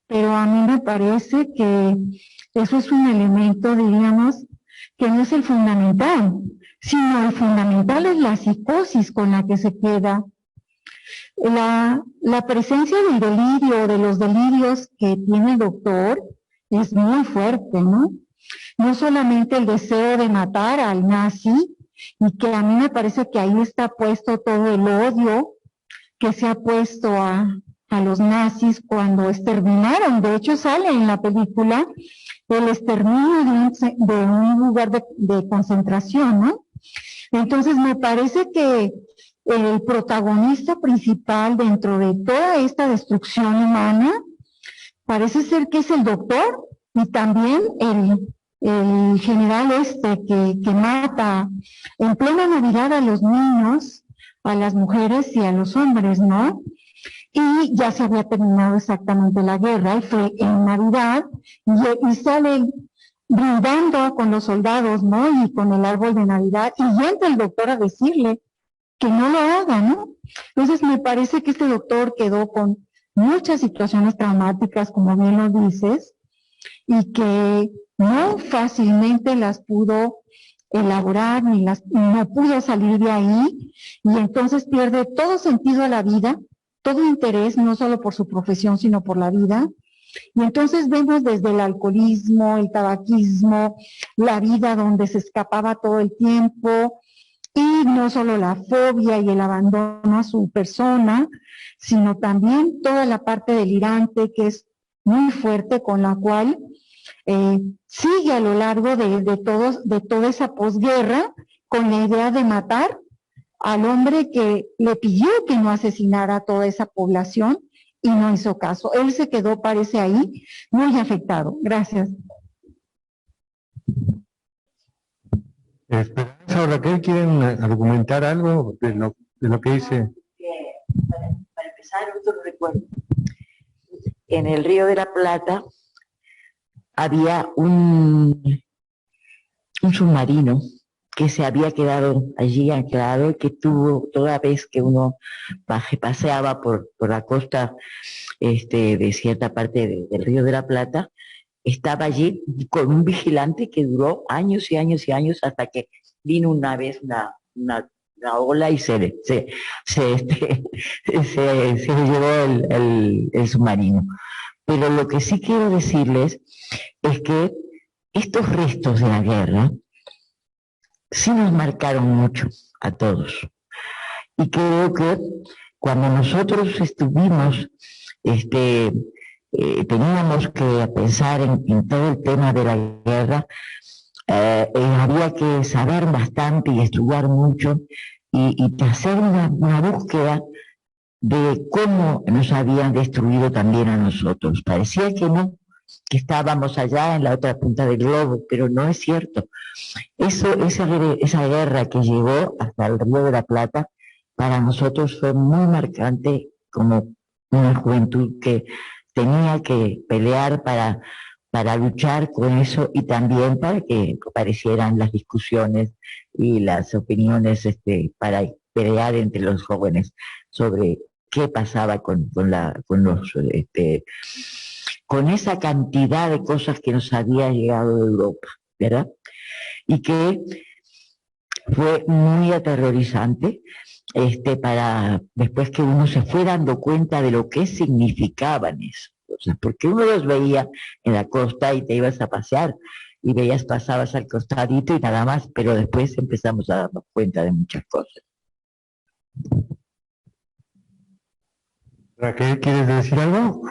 S6: pero a mí me parece que eso es un elemento, diríamos, que no es el fundamental, sino el fundamental es la psicosis con la que se queda. La presencia del delirio, de los delirios que tiene el doctor, es muy fuerte, ¿no? No solamente el deseo de matar al nazi, y que a mí me parece que ahí está puesto todo el odio que se ha puesto a los nazis cuando exterminaron. De hecho, sale en la película el exterminio de un lugar de concentración, ¿no? Entonces, me parece que el protagonista principal dentro de toda esta destrucción humana parece ser que es el doctor y también el general que mata en plena Navidad a los niños, a las mujeres y a los hombres, ¿no? Y ya se había terminado exactamente la guerra, y fue en Navidad, y sale brindando con los soldados, ¿no? Y con el árbol de Navidad, y entra el doctor a decirle que no lo haga, ¿no? Entonces me parece que este doctor quedó con muchas situaciones traumáticas, como bien lo dices, y que no fácilmente las pudo elaborar, no pudo salir de ahí, y entonces pierde todo sentido a la vida, todo interés, no solo por su profesión, sino por la vida. Y entonces vemos desde el alcoholismo, el tabaquismo, la vida donde se escapaba todo el tiempo, y no solo la fobia y el abandono a su persona, sino también toda la parte delirante que es muy fuerte, con la cual sigue a lo largo de toda esa posguerra con la idea de matar al hombre que le pidió que no asesinara a toda esa población y no hizo caso. Él se quedó, parece ahí, muy afectado. Gracias.
S1: Esperanza o Raquel, ¿quieren argumentar algo de lo que dice?
S2: Para empezar, otro recuerdo. En el Río de la Plata había un submarino que se había quedado allí anclado y que tuvo, toda vez que uno paseaba por la costa de cierta parte del Río de la Plata, estaba allí con un vigilante que duró años y años y años, hasta que vino una vez una ola y se llevó el submarino. Pero lo que sí quiero decirles es que estos restos de la guerra sí nos marcaron mucho a todos. Y creo que cuando nosotros estuvimos, teníamos que pensar en todo el tema de la guerra, había que saber bastante y estudiar mucho y hacer una búsqueda de cómo nos habían destruido también a nosotros. Parecía que no, que estábamos allá en la otra punta del globo, pero no es cierto. Esa guerra que llegó hasta el Río de la Plata, para nosotros fue muy marcante, como una juventud que tenía que pelear para luchar con eso, y también para que aparecieran las discusiones y las opiniones para pelear entre los jóvenes sobre qué pasaba con esa cantidad de cosas que nos había llegado de Europa, ¿verdad? Y que fue muy aterrorizante, para después que uno se fue dando cuenta de lo que significaban eso. O sea, porque uno los veía en la costa y te ibas a pasear y pasabas al costadito y nada más, pero después empezamos a darnos cuenta de muchas cosas.
S1: Raquel, ¿quieres decir algo?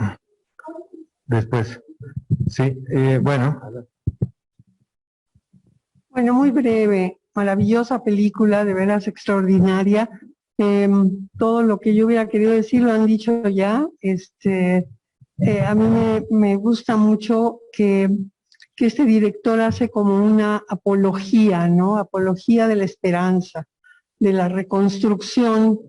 S1: Después. Sí, bueno.
S7: Bueno, muy breve, maravillosa película, de veras extraordinaria. Todo lo que yo hubiera querido decir lo han dicho ya. A mí me gusta mucho que este director hace como una apología, ¿no? Apología de la esperanza, de la reconstrucción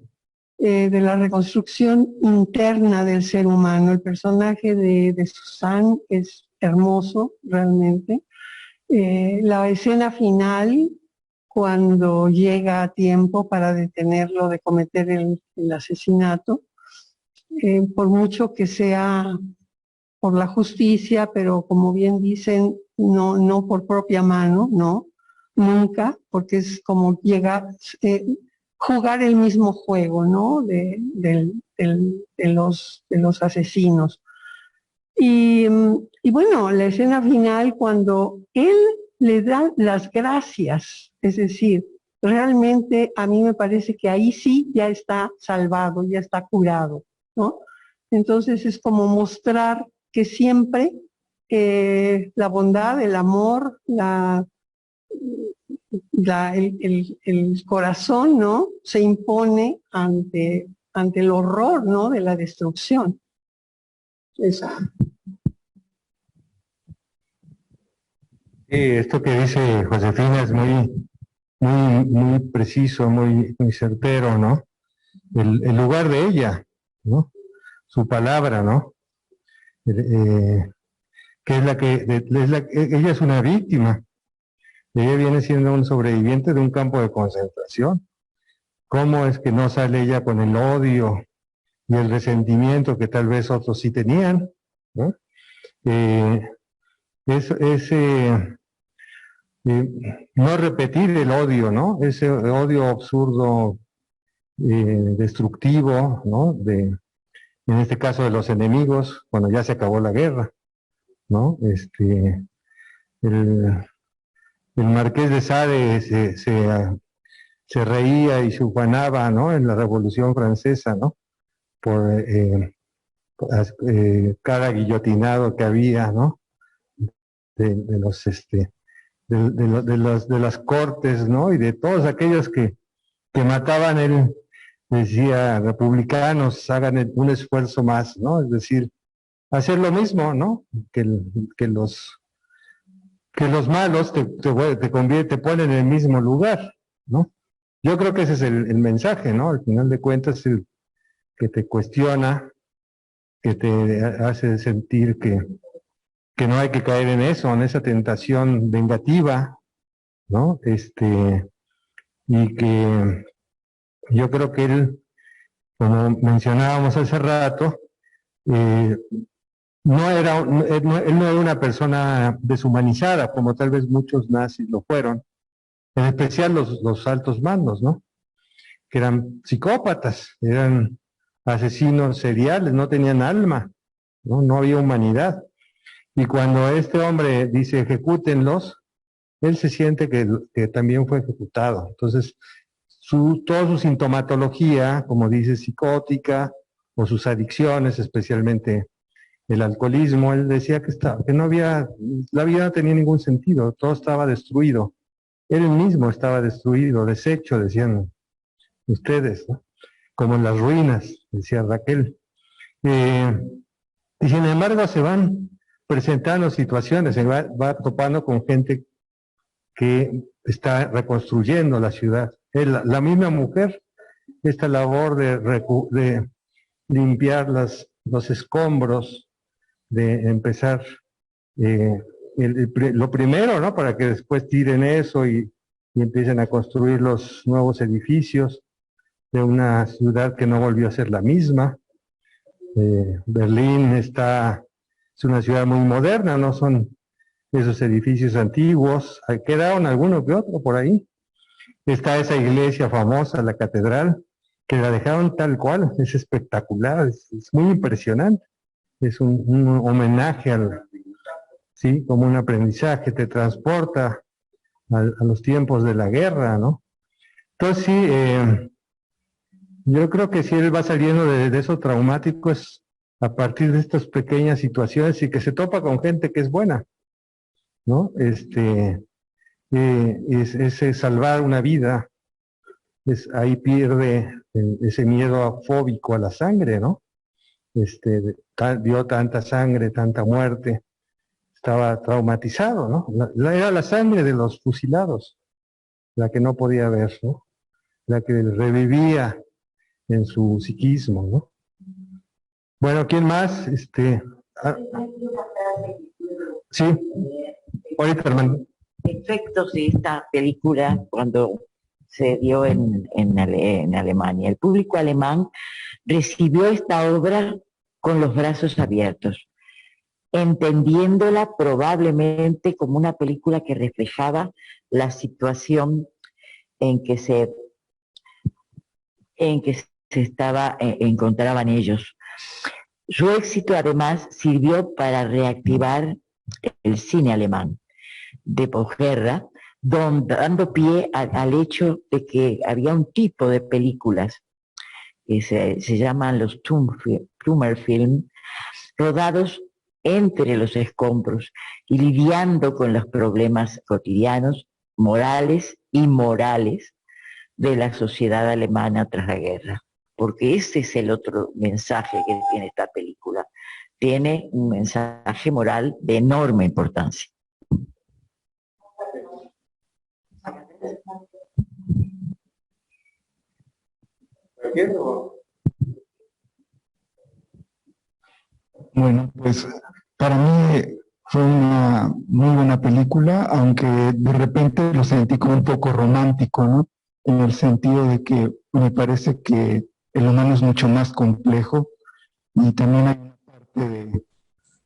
S7: interna del ser humano. El personaje de Susan es hermoso, realmente. La escena final, cuando llega a tiempo para detenerlo de cometer el asesinato, por mucho que sea por la justicia, pero como bien dicen, no por propia mano, no, nunca, porque es como jugar el mismo juego, ¿no? de los asesinos. Y bueno, la escena final, cuando él le da las gracias, es decir, realmente a mí me parece que ahí sí ya está salvado, ya está curado, ¿no? Entonces es como mostrar que siempre la bondad, el amor, el corazón, ¿no? Se impone ante el horror, ¿no? De la destrucción. Esa.
S1: Esto que dice Josefina es muy preciso, muy certero, ¿no? El lugar de ella, ¿no? Su palabra, ¿no? Que ella es una víctima. Ella viene siendo un sobreviviente de un campo de concentración. ¿Cómo es que no sale ella con el odio y el resentimiento que tal vez otros sí tenían, ¿no? no repetir el odio, ¿no? Ese odio absurdo, destructivo, ¿no? En este caso de los enemigos, cuando ya se acabó la guerra, ¿no? El Marqués de Sade se reía y se ufanaba, ¿no? En la Revolución Francesa, ¿no? Por cada guillotinado que había, ¿no? De las cortes, ¿no? Y de todos aquellos que mataban. Él decía: republicanos, hagan un esfuerzo más, ¿no? Es decir, hacer lo mismo, ¿no? Que los malos te ponen en el mismo lugar, ¿no? Yo creo que ese es el mensaje, ¿no? Al final de cuentas, el que te cuestiona, que te hace sentir que no hay que caer en eso, en esa tentación vengativa, ¿no? Y que yo creo que él, como mencionábamos hace rato, él no era una persona deshumanizada, como tal vez muchos nazis lo fueron, en especial los altos mandos, ¿no? Que eran psicópatas, eran asesinos seriales, no tenían alma, ¿no? No había humanidad. Y cuando este hombre dice ejecútenlos, él se siente que también fue ejecutado. Entonces, toda su sintomatología, como dice, psicótica, o sus adicciones, especialmente el alcoholismo, él decía que no había, la vida no tenía ningún sentido, todo estaba destruido. Él mismo estaba destruido, deshecho, decían ustedes, ¿no? Como en las ruinas, decía Raquel. Y sin embargo se van presentando situaciones, se va topando con gente que está reconstruyendo la ciudad. La misma mujer, esta labor de limpiar los escombros, de empezar lo primero, ¿no? Para que después tiren eso y empiecen a construir los nuevos edificios de una ciudad que no volvió a ser la misma. Berlín es una ciudad muy moderna, no son esos edificios antiguos, quedaron alguno que otro por ahí. Está esa iglesia famosa, la catedral, que la dejaron tal cual, es espectacular, es muy impresionante. Es un homenaje sí, como un aprendizaje, te transporta a los tiempos de la guerra, ¿no? Entonces sí, yo creo que si él va saliendo de eso traumático es a partir de estas pequeñas situaciones y que se topa con gente que es buena, ¿no? Es salvar una vida, ahí pierde ese miedo fóbico a la sangre, ¿no? Vio tanta sangre, tanta muerte, estaba traumatizado, ¿no? Era la sangre de los fusilados, la que no podía ver, ¿no? La que revivía en su psiquismo, ¿no? Bueno, ¿quién más? Sí, ahorita, hermano.
S2: Efectos de esta película cuando se dio en Alemania. El público alemán recibió esta obra con los brazos abiertos, entendiéndola probablemente como una película que reflejaba la situación en que se encontraban ellos. Su éxito además sirvió para reactivar el cine alemán de posguerra, dando pie al hecho de que había un tipo de películas que se llaman los Trümmerfilm, rodados entre los escombros y lidiando con los problemas cotidianos, morales y morales de la sociedad alemana tras la guerra. Porque ese es el otro mensaje que tiene esta película. Tiene un mensaje moral de enorme importancia.
S8: Bueno, pues para mí fue una muy buena película, aunque de repente lo sentí como un poco romántico, ¿no? En el sentido de que me parece que el humano es mucho más complejo y también hay una parte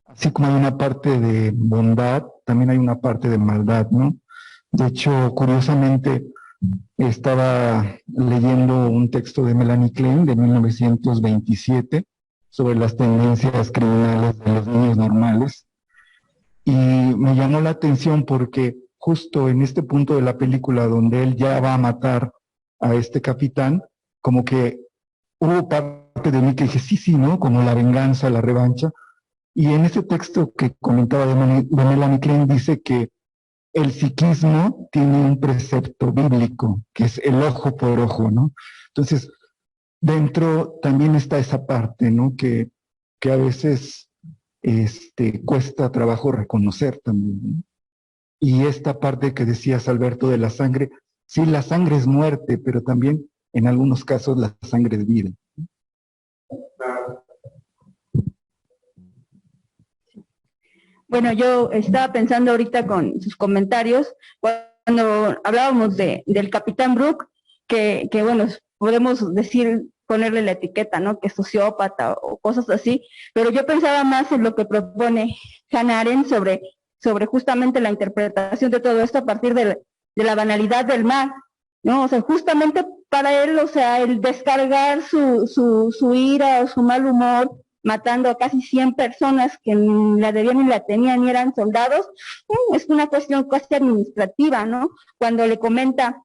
S8: así como hay una parte de bondad, también hay una parte de maldad, ¿no? De hecho, curiosamente, estaba leyendo un texto de Melanie Klein de 1927 sobre las tendencias criminales de los niños normales, y me llamó la atención porque justo en este punto de la película donde él ya va a matar a este capitán, como que hubo parte de mí que dije, sí, ¿no? Como la venganza, la revancha. Y en ese texto que comentaba de Melanie Klein dice que el psiquismo tiene un precepto bíblico, que es el ojo por ojo, ¿no? Entonces, dentro también está esa parte, ¿no? Que a veces cuesta trabajo reconocer también, ¿no? Y esta parte que decías, Alberto, de la sangre, sí, la sangre es muerte, pero también en algunos casos la sangre es vida.
S3: Bueno, yo estaba pensando ahorita con sus comentarios, cuando hablábamos del Capitán Brook, que bueno, podemos decir, ponerle la etiqueta, ¿no? Que es sociópata o cosas así, pero yo pensaba más en lo que propone Hannah Arendt sobre justamente la interpretación de todo esto a partir de la banalidad del mal, ¿no? O sea, justamente para él, o sea, el descargar su ira o su mal humor, matando a casi 100 personas que ni la debían ni la tenían ni eran soldados, es una cuestión casi administrativa, ¿no? Cuando le comenta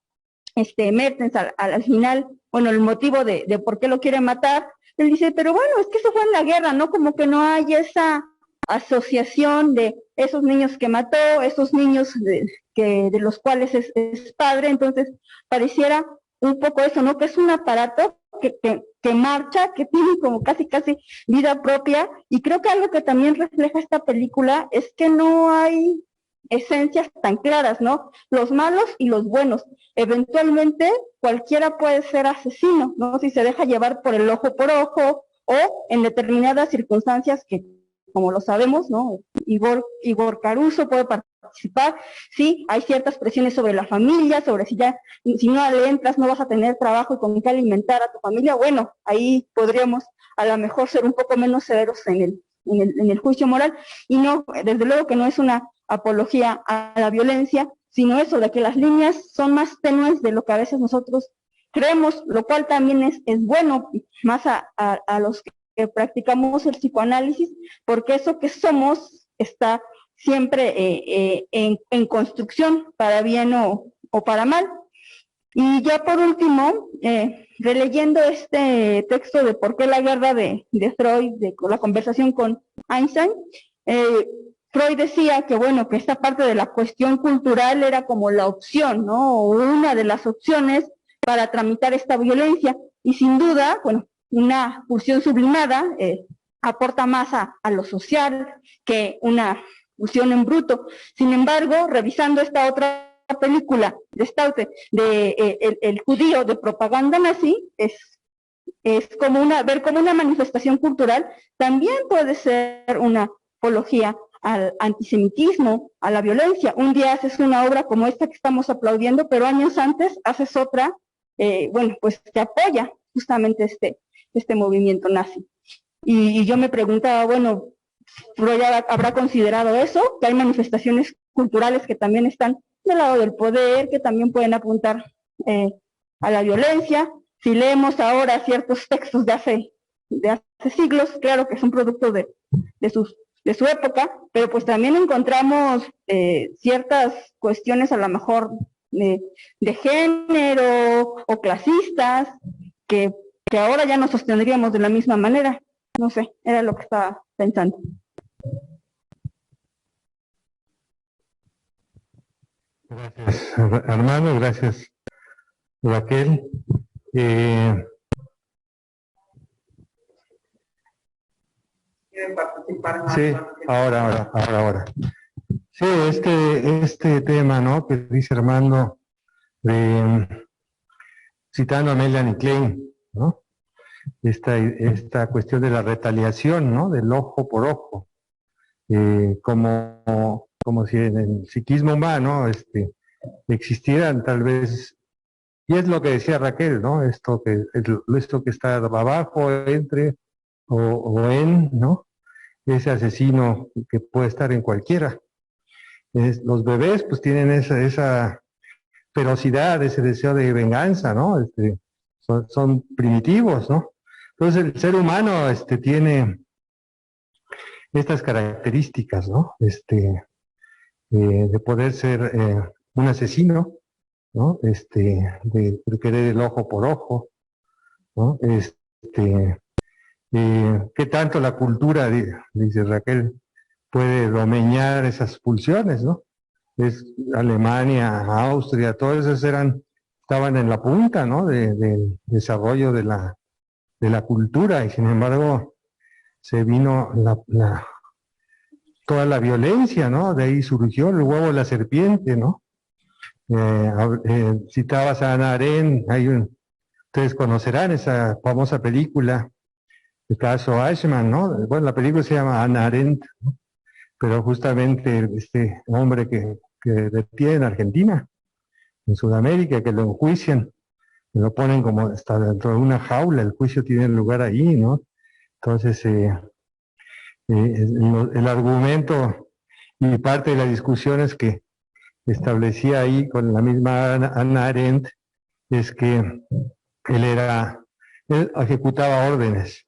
S3: Mertens al final, bueno, el motivo de por qué lo quiere matar, él dice, pero bueno, es que eso fue en la guerra, ¿no? Como que no hay esa asociación de esos niños que mató, esos niños de los cuales es padre, entonces pareciera un poco eso, ¿no? Que es un aparato que marcha, que tiene como casi vida propia, y creo que algo que también refleja esta película es que no hay esencias tan claras, ¿no? Los malos y los buenos. Eventualmente cualquiera puede ser asesino, ¿no? Si se deja llevar por el ojo por ojo o en determinadas circunstancias que, como lo sabemos, ¿no? Igor Caruso puede participar, sí, hay ciertas presiones sobre la familia, sobre si no le entras no vas a tener trabajo y con qué alimentar a tu familia, bueno, ahí podríamos a lo mejor ser un poco menos severos en el juicio moral, y no, desde luego que no es una apología a la violencia, sino eso, de que las líneas son más tenues de lo que a veces nosotros creemos, lo cual también es bueno, más a los que practicamos el psicoanálisis, porque eso que somos está siempre en construcción, para bien o para mal. Y ya por último, releyendo este texto de por qué la guerra de Freud, de la conversación con Einstein, Freud decía que bueno, que esta parte de la cuestión cultural era como la opción, ¿no? O una de las opciones para tramitar esta violencia. Y sin duda, bueno, una pulsión sublimada aporta más a lo social que una pulsión en bruto. Sin embargo, revisando esta otra película de Staute, el judío de propaganda nazi, es como ver como una manifestación cultural, también puede ser una apología al antisemitismo, a la violencia. Un día haces una obra como esta que estamos aplaudiendo, pero años antes haces otra, bueno, pues que apoya justamente este movimiento nazi. Y yo me preguntaba, bueno, Freud habrá considerado eso, que hay manifestaciones culturales que también están del lado del poder, que también pueden apuntar a la violencia. Si leemos ahora ciertos textos de hace siglos, claro que son producto de su época, pero pues también encontramos ciertas cuestiones a lo mejor de género o clasistas que ahora ya no sostendríamos de la misma manera. No sé, era lo que estaba pensando.
S1: Gracias, Armando, gracias, Raquel.
S9: ¿Quieren participar más?
S1: Sí, ahora. Sí, este tema, ¿no? Que dice Armando, citando a Melanie Klein, ¿no? Esta cuestión de la retaliación, ¿no? Del ojo por ojo, como si en el psiquismo humano existieran tal vez, y es lo que decía Raquel, ¿no? Esto que está abajo, entre o en, ¿no? Ese asesino que puede estar en cualquiera. los bebés pues tienen esa ferocidad, ese deseo de venganza, ¿no? Son primitivos, ¿no? Entonces el ser humano tiene estas características, ¿no? De poder ser un asesino, ¿no? De querer el ojo por ojo, ¿no? ¿Qué tanto la cultura, dice Raquel, puede domeñar esas pulsiones, ¿no? Alemania, Austria, todas esas estaban en la punta, ¿no? Del desarrollo de la cultura, y sin embargo se vino toda la violencia, ¿no? De ahí surgió el huevo de la serpiente, ¿no? Citabas a Hannah Arendt, ustedes conocerán esa famosa película, el caso Eichmann, ¿no? Bueno, la película se llama Hannah Arendt, ¿no? Pero justamente este hombre que detiene en Argentina, en Sudamérica, que lo enjuician, lo ponen como está dentro de una jaula, el juicio tiene lugar ahí, ¿no? Entonces, el argumento y parte de las discusiones que establecía ahí con la misma Hannah Arendt es que él ejecutaba órdenes,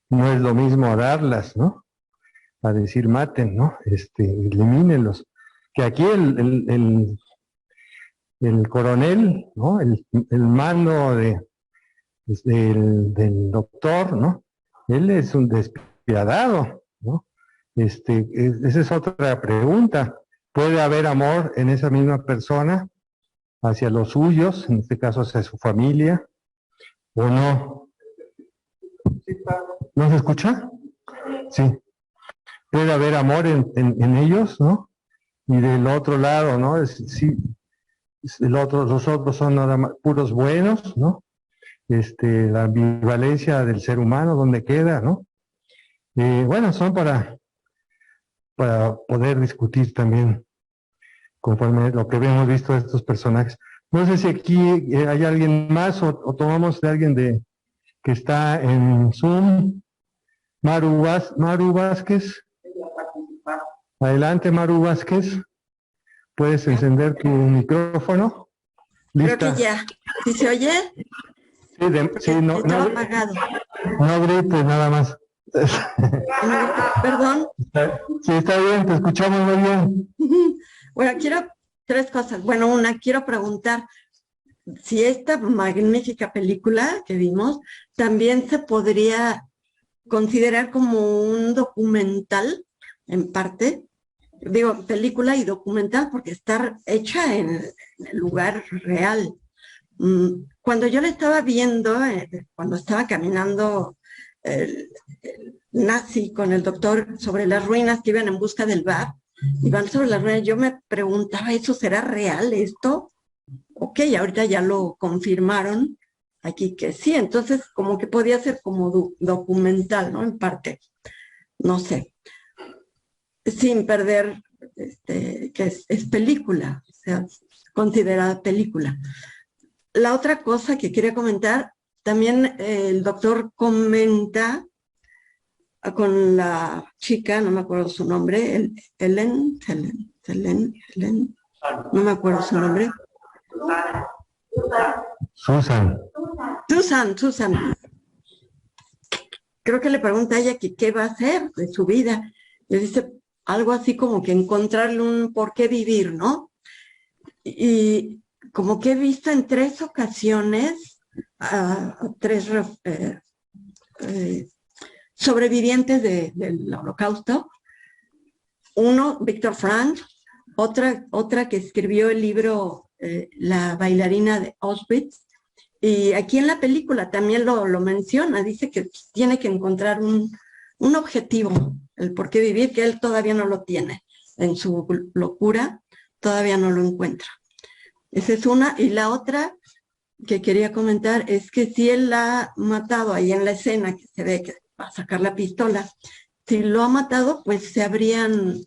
S1: no es lo mismo darlas, ¿no? A decir maten, ¿no? Elimínenlos. Que aquí el coronel, ¿no? El mando del doctor, ¿no? Él es un despiadado, ¿no? Esa es otra pregunta. ¿Puede haber amor en esa misma persona hacia los suyos, en este caso hacia su familia, o no? ¿No se escucha? Sí. Puede haber amor en ellos, ¿no? Y del otro lado, ¿no? Los otros son nada más puros buenos, ¿no? La ambivalencia del ser humano, ¿dónde queda, no? Bueno, son para poder discutir también conforme lo que hemos visto de estos personajes. No sé si aquí hay alguien más o tomamos de alguien que está en Zoom. Maru Vázquez. Adelante, Maru Vázquez. Puedes encender tu micrófono. ¿Lista?
S10: Creo que ya. ¿Sí se oye?
S1: Sí, no
S10: apagado.
S1: No grites nada más.
S10: Perdón.
S1: Sí, está bien, te escuchamos muy bien.
S10: Bueno, quiero tres cosas. Bueno, una, quiero preguntar si esta magnífica película que vimos también se podría considerar como un documental, en parte. Digo, película y documental porque está hecha en el lugar real. Cuando yo la estaba viendo, cuando estaba caminando el nazi con el doctor sobre las ruinas que iban en busca del bar, iban sobre las ruinas, yo me preguntaba, ¿eso será real esto? Ok, ahorita ya lo confirmaron aquí que sí, entonces como que podía ser como documental, ¿no? En parte, no sé, sin perder que es película, o sea, considerada película. La otra cosa que quería comentar, también el doctor comenta con la chica, no me acuerdo su nombre, Helen, no me acuerdo su nombre. Susan. Creo que le pregunta a ella que qué va a hacer de su vida. Le dice algo así como que encontrarle un por qué vivir, ¿no? Y como que he visto en 3 ocasiones a 3 sobrevivientes del Holocausto. Uno, Víctor Frank, otra que escribió el libro La bailarina de Auschwitz. Y aquí en la película también lo menciona, dice que tiene que encontrar un objetivo, el por qué vivir, que él todavía no lo tiene. En su locura todavía no lo encuentra. Esa es una. Y la otra que quería comentar es que si él la ha matado ahí en la escena, que se ve que va a sacar la pistola, si lo ha matado, pues se habrían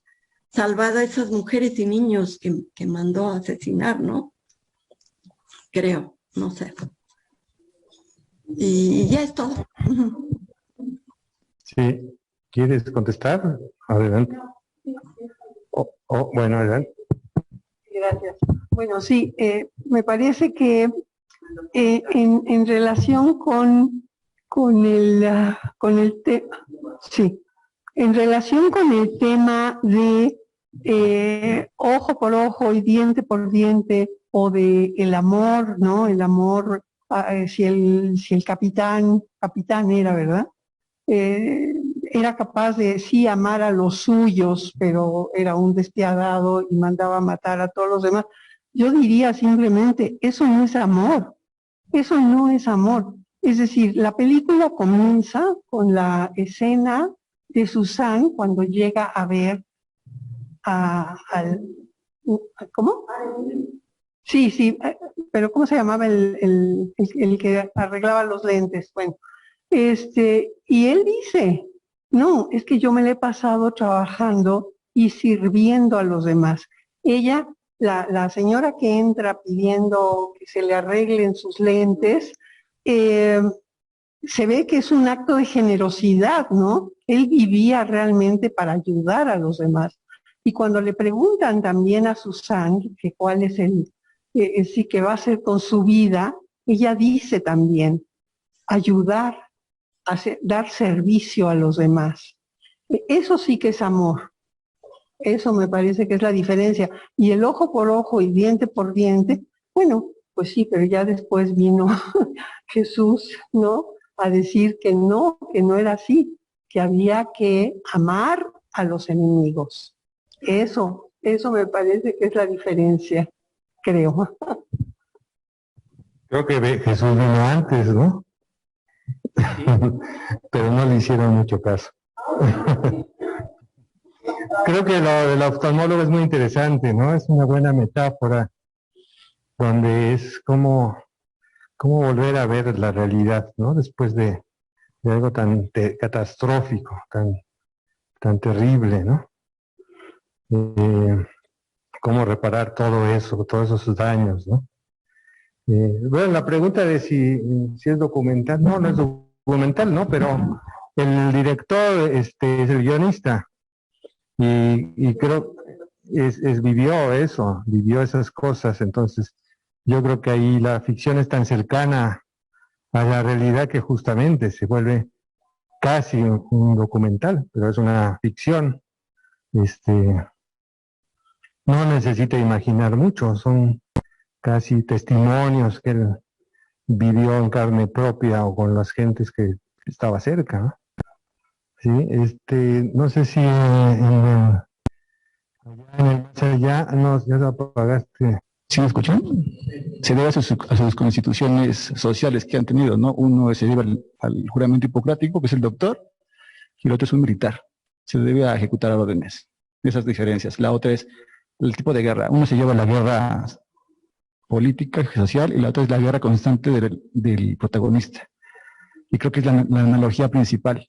S10: salvado a esas mujeres y niños que mandó a asesinar, ¿no? Creo, no sé. Y ya es todo.
S1: Sí, ¿quieres contestar? Adelante. Bueno, adelante.
S7: Gracias. Bueno, sí, me parece que en relación con el tema, sí, en relación con el tema de ojo por ojo y diente por diente, o de el amor, ¿no? El amor, si el capitán era, ¿verdad? Era capaz de sí amar a los suyos, pero era un despiadado y mandaba matar a todos los demás. Yo diría simplemente, eso no es amor, eso no es amor. Es decir, la película comienza con la escena de Susan cuando llega a ver ¿cómo? Sí, sí, pero ¿cómo se llamaba el que arreglaba los lentes? Bueno, y él dice, no, es que yo me la he pasado trabajando y sirviendo a los demás. Ella, la señora que entra pidiendo que se le arreglen sus lentes, se ve que es un acto de generosidad, ¿no? Él vivía realmente para ayudar a los demás. Y cuando le preguntan también a Susan que cuál es sí que va a hacer con su vida, ella dice también, ayudar, dar servicio a los demás. Eso sí que es amor. Eso me parece que es la diferencia. Y el ojo por ojo y diente por diente, bueno, pues sí, pero ya después vino Jesús, ¿no? A decir que no era así, que había que amar a los enemigos. Eso me parece que es la diferencia, creo.
S1: Creo que Jesús vino antes, ¿no? Sí. Pero no le hicieron mucho caso. Creo que lo del oftalmólogo es muy interesante, ¿no? Es una buena metáfora donde es como volver a ver la realidad, ¿no? Después de algo tan catastrófico, tan terrible, ¿no? Cómo reparar todo eso, todos esos daños, ¿no? Bueno, la pregunta de si es documental, no es documental, ¿no? Pero el director es el guionista y creo vivió eso, vivió esas cosas, entonces yo creo que ahí la ficción es tan cercana a la realidad que justamente se vuelve casi un documental, pero es una ficción. No necesita imaginar mucho, son casi testimonios que él vivió en carne propia o con las gentes que estaba cerca, ¿no? Sí, no sé si en el más allá, no, ya lo apagaste.
S11: ¿Sí me escuchan? Se debe a sus constituciones sociales que han tenido, ¿no? Uno se debe al juramento hipocrático, que es el doctor, y el otro es un militar. Se debe a ejecutar órdenes. Esas diferencias. La otra es el tipo de guerra. Uno se lleva la guerra política, social, y la otra es la guerra constante del protagonista. Y creo que es la analogía principal.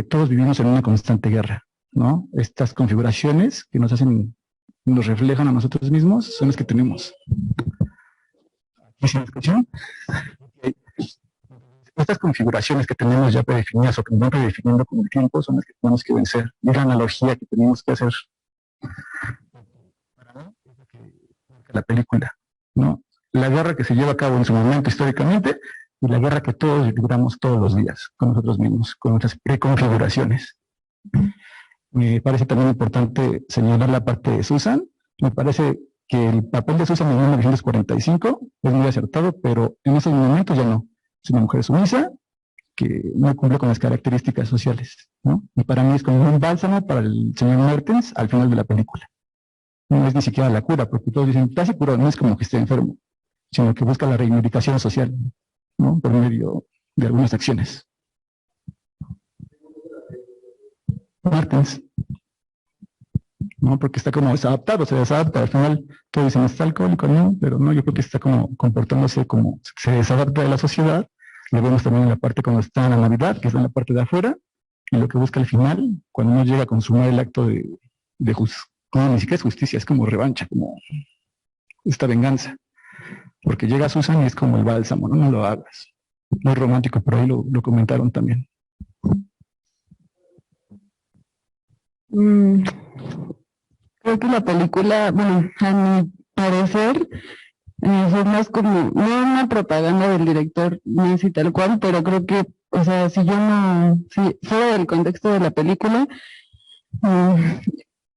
S11: Todos vivimos en una constante guerra, ¿no? Estas configuraciones que nos reflejan a nosotros mismos son las que tenemos. ¿Sí me escuchan? Estas configuraciones que tenemos ya predefinidas o que nos van predefiniendo con el tiempo son las que tenemos que vencer. Y es la analogía que tenemos que hacer para la película, ¿no? La guerra que se lleva a cabo en su momento históricamente y la guerra que todos libramos todos los días con nosotros mismos, con nuestras preconfiguraciones. Me parece también importante señalar la parte de Susan. Me parece que el papel de Susan en 1945 es muy acertado, pero en esos momentos ya no. Es una mujer sumisa que no cumple con las características sociales, ¿no? Y para mí es como un bálsamo para el señor Mertens al final de la película. No es ni siquiera la cura, porque todos dicen, casi curó, no es como que esté enfermo, sino que busca la reivindicación social, ¿no? Por medio de algunas acciones. Mertens, ¿no? Porque está como desadaptado, se desadapta. Al final todos dicen, está alcohólico, ¿no? Pero no, yo creo que está como comportándose como se desadapta de la sociedad. Lo vemos también en la parte cuando está en la Navidad, que está en la parte de afuera, y lo que busca al final, cuando no llega a consumar el acto de justicia. No, ni siquiera es justicia, es como revancha, como esta venganza. Porque llega Susan y es como el bálsamo, no lo hagas. Muy romántico, por ahí lo comentaron también.
S3: Creo que la película, bueno, a mi parecer, fue más como, no una propaganda del director Nancy tal cual, pero creo que, o sea, si yo no, si fuera del contexto de la película,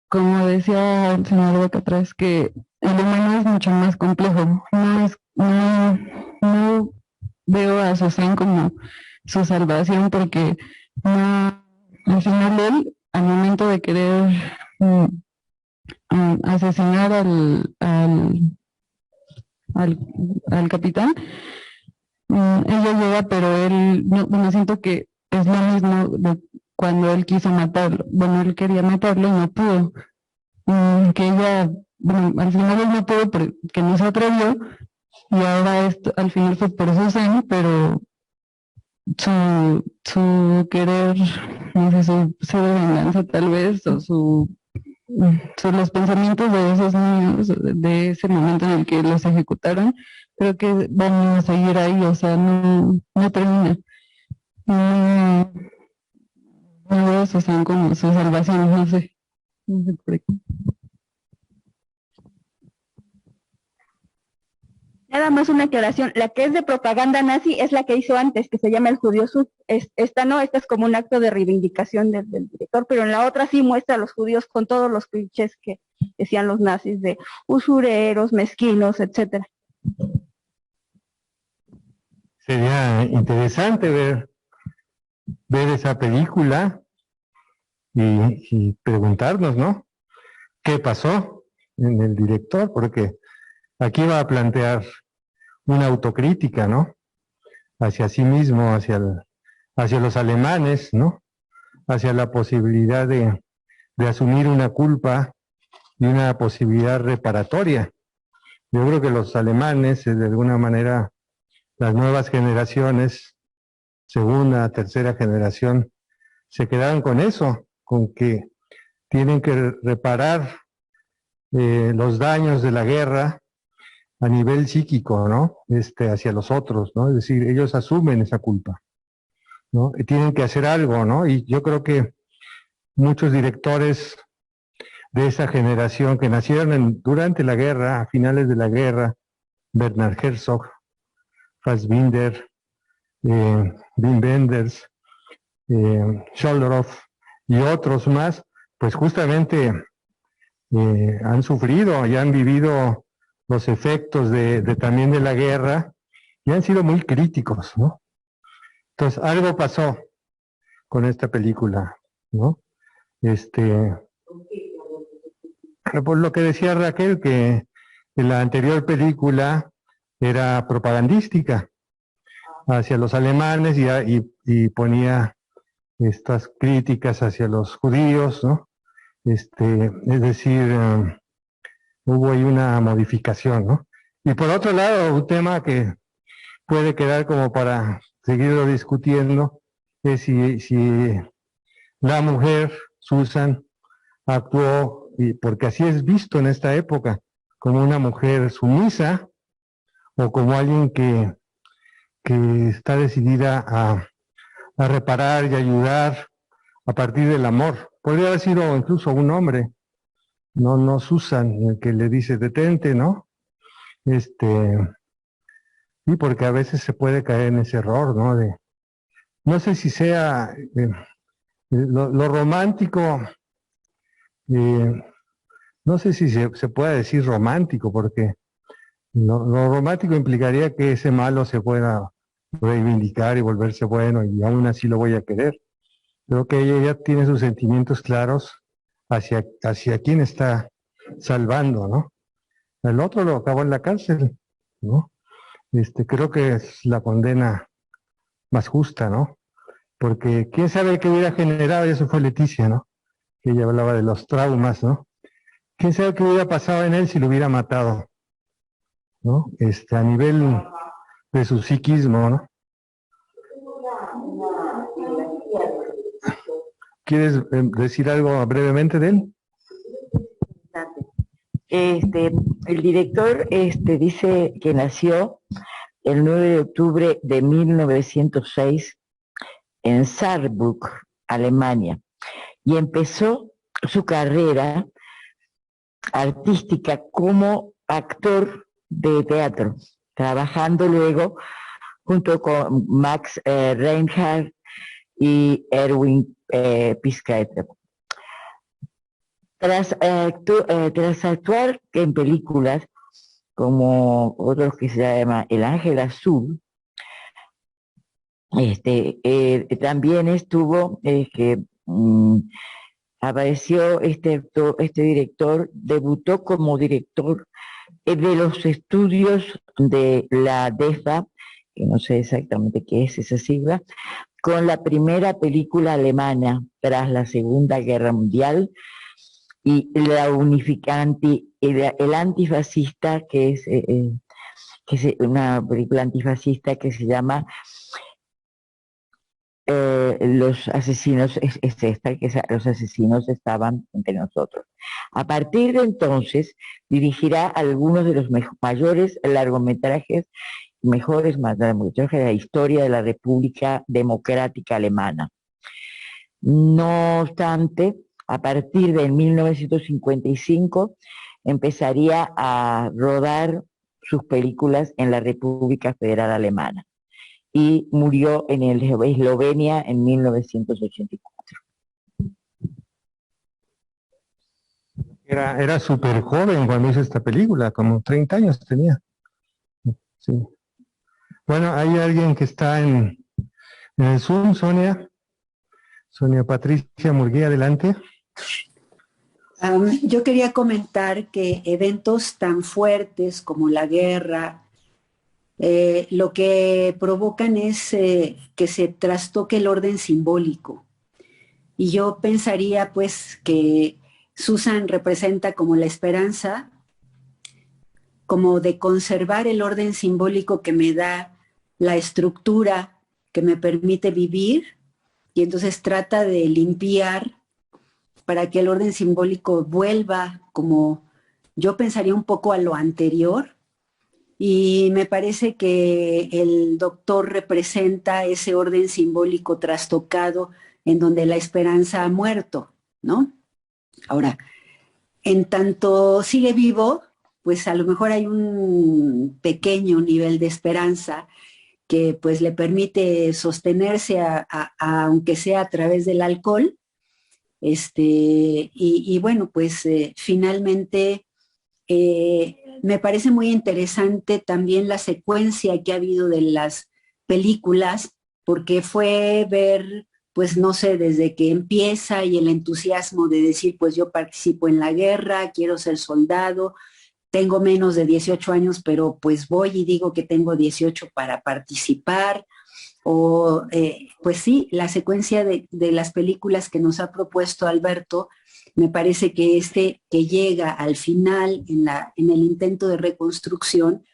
S3: como decía el señor de acá atrás, que el humano es mucho más complejo. No veo a Susan como su salvación porque no, al final él, al momento de querer asesinar al capitán, ella llega, pero él, no, bueno, siento que es lo mismo de cuando él quiso matarlo. Bueno, él quería matarlo y no pudo. Que ella, bueno, al final él no pudo porque no se atrevió, y ahora esto, al final fue por Susan, pero su querer, no sé, su sed de venganza tal vez, o los pensamientos de esos niños, de ese momento en el que los ejecutaron, creo que van a seguir ahí, o sea, no termina. No veo a Susan como su salvación, no sé por qué. Nada más una aclaración, la que es de propaganda nazi es la que hizo antes, que se llama El Judío Sur. Esta no, esta es como un acto de reivindicación del director, pero en la otra sí muestra a los judíos con todos los clichés que decían los nazis de usureros, mezquinos, etcétera.
S1: Sería interesante ver esa película y preguntarnos, ¿no? ¿Qué pasó en el director? Porque aquí va a plantear una autocrítica, ¿no? Hacia sí mismo, hacia los alemanes, ¿no? Hacia la posibilidad de asumir una culpa y una posibilidad reparatoria. Yo creo que los alemanes, de alguna manera, las nuevas generaciones, segunda, tercera generación, se quedaron con eso, con que tienen que reparar los daños de la guerra a nivel psíquico, ¿no? Hacia los otros, ¿no? Es decir, ellos asumen esa culpa, ¿no? Y tienen que hacer algo, ¿no? Y yo creo que muchos directores de esa generación que nacieron durante la guerra, a finales de la guerra, Bernard Herzog, Fassbinder, Wim Wenders, Scholoroff y otros más, pues justamente han sufrido y han vivido los efectos también de la guerra y han sido muy críticos, ¿no? Entonces, algo pasó con esta película, ¿no? Por lo que decía Raquel, que en la anterior película era propagandística hacia los alemanes y ponía estas críticas hacia los judíos, ¿no? Es decir, hubo ahí una modificación, ¿no? Y por otro lado, un tema que puede quedar como para seguirlo discutiendo es si la mujer, Susan, actuó, porque así es visto en esta época, como una mujer sumisa o como alguien que está decidida a reparar y ayudar a partir del amor. Podría haber sido incluso un hombre, no Susan, el que le dice detente, ¿no? Sí, porque a veces se puede caer en ese error, ¿no? No sé si sea lo romántico, no sé si se puede decir romántico, porque lo romántico implicaría que ese malo se pueda reivindicar y volverse bueno, y aún así lo voy a querer. Creo que ella ya tiene sus sentimientos claros hacia quién está salvando, ¿no? El otro lo acabó en la cárcel, ¿no? Creo que es la condena más justa, ¿no? Porque quién sabe qué hubiera generado, y eso fue Leticia, ¿no? Que ella hablaba de los traumas, ¿no? Quién sabe qué hubiera pasado en él si lo hubiera matado, ¿no? A nivel de su psiquismo, ¿no? ¿Quieres decir algo brevemente de él?
S2: El director dice que nació el 9 de octubre de 1906 en Saarbrücken, Alemania, y empezó su carrera artística como actor de teatro, trabajando luego junto con Max Reinhardt y Erwin Piscator. Tras actuar en películas como otros que se llama El Ángel Azul, también estuvo apareció este director, debutó como director de los estudios de la DEFA, que no sé exactamente qué es esa sigla, con la primera película alemana tras la Segunda Guerra Mundial, y el antifascista, que es una película antifascista que se llama Los asesinos, los asesinos estaban entre nosotros. A partir de entonces dirigirá algunos de los mejores largometrajes de la historia de la República Democrática Alemana. No obstante, a partir de 1955 empezaría a rodar sus películas en la República Federal Alemana y murió en Eslovenia en 1984.
S1: Era súper joven cuando hizo esta película, como 30 años tenía. Sí. Bueno, hay alguien que está en el Zoom, Sonia Patricia Murguía, adelante.
S12: Yo quería comentar que eventos tan fuertes como la guerra, lo que provocan es que se trastoque el orden simbólico. Y yo pensaría pues que Susan representa como la esperanza, como de conservar el orden simbólico que me da la estructura que me permite vivir, y entonces trata de limpiar para que el orden simbólico vuelva, como yo pensaría, un poco a lo anterior. Y me parece que el doctor representa ese orden simbólico trastocado en donde la esperanza ha muerto, ¿no? Ahora, en tanto sigue vivo, pues a lo mejor hay un pequeño nivel de esperanza que pues le permite sostenerse aunque sea a través del alcohol. Y bueno, pues finalmente me parece muy interesante también la secuencia que ha habido de las películas, porque fue ver, pues no sé, desde que empieza y el entusiasmo de decir, pues yo participo en la guerra, quiero ser soldado, tengo menos de 18 años, pero pues voy y digo que tengo 18 para participar. O pues sí, la secuencia de las películas que nos ha propuesto Alberto, me parece que que llega al final en el intento de reconstrucción,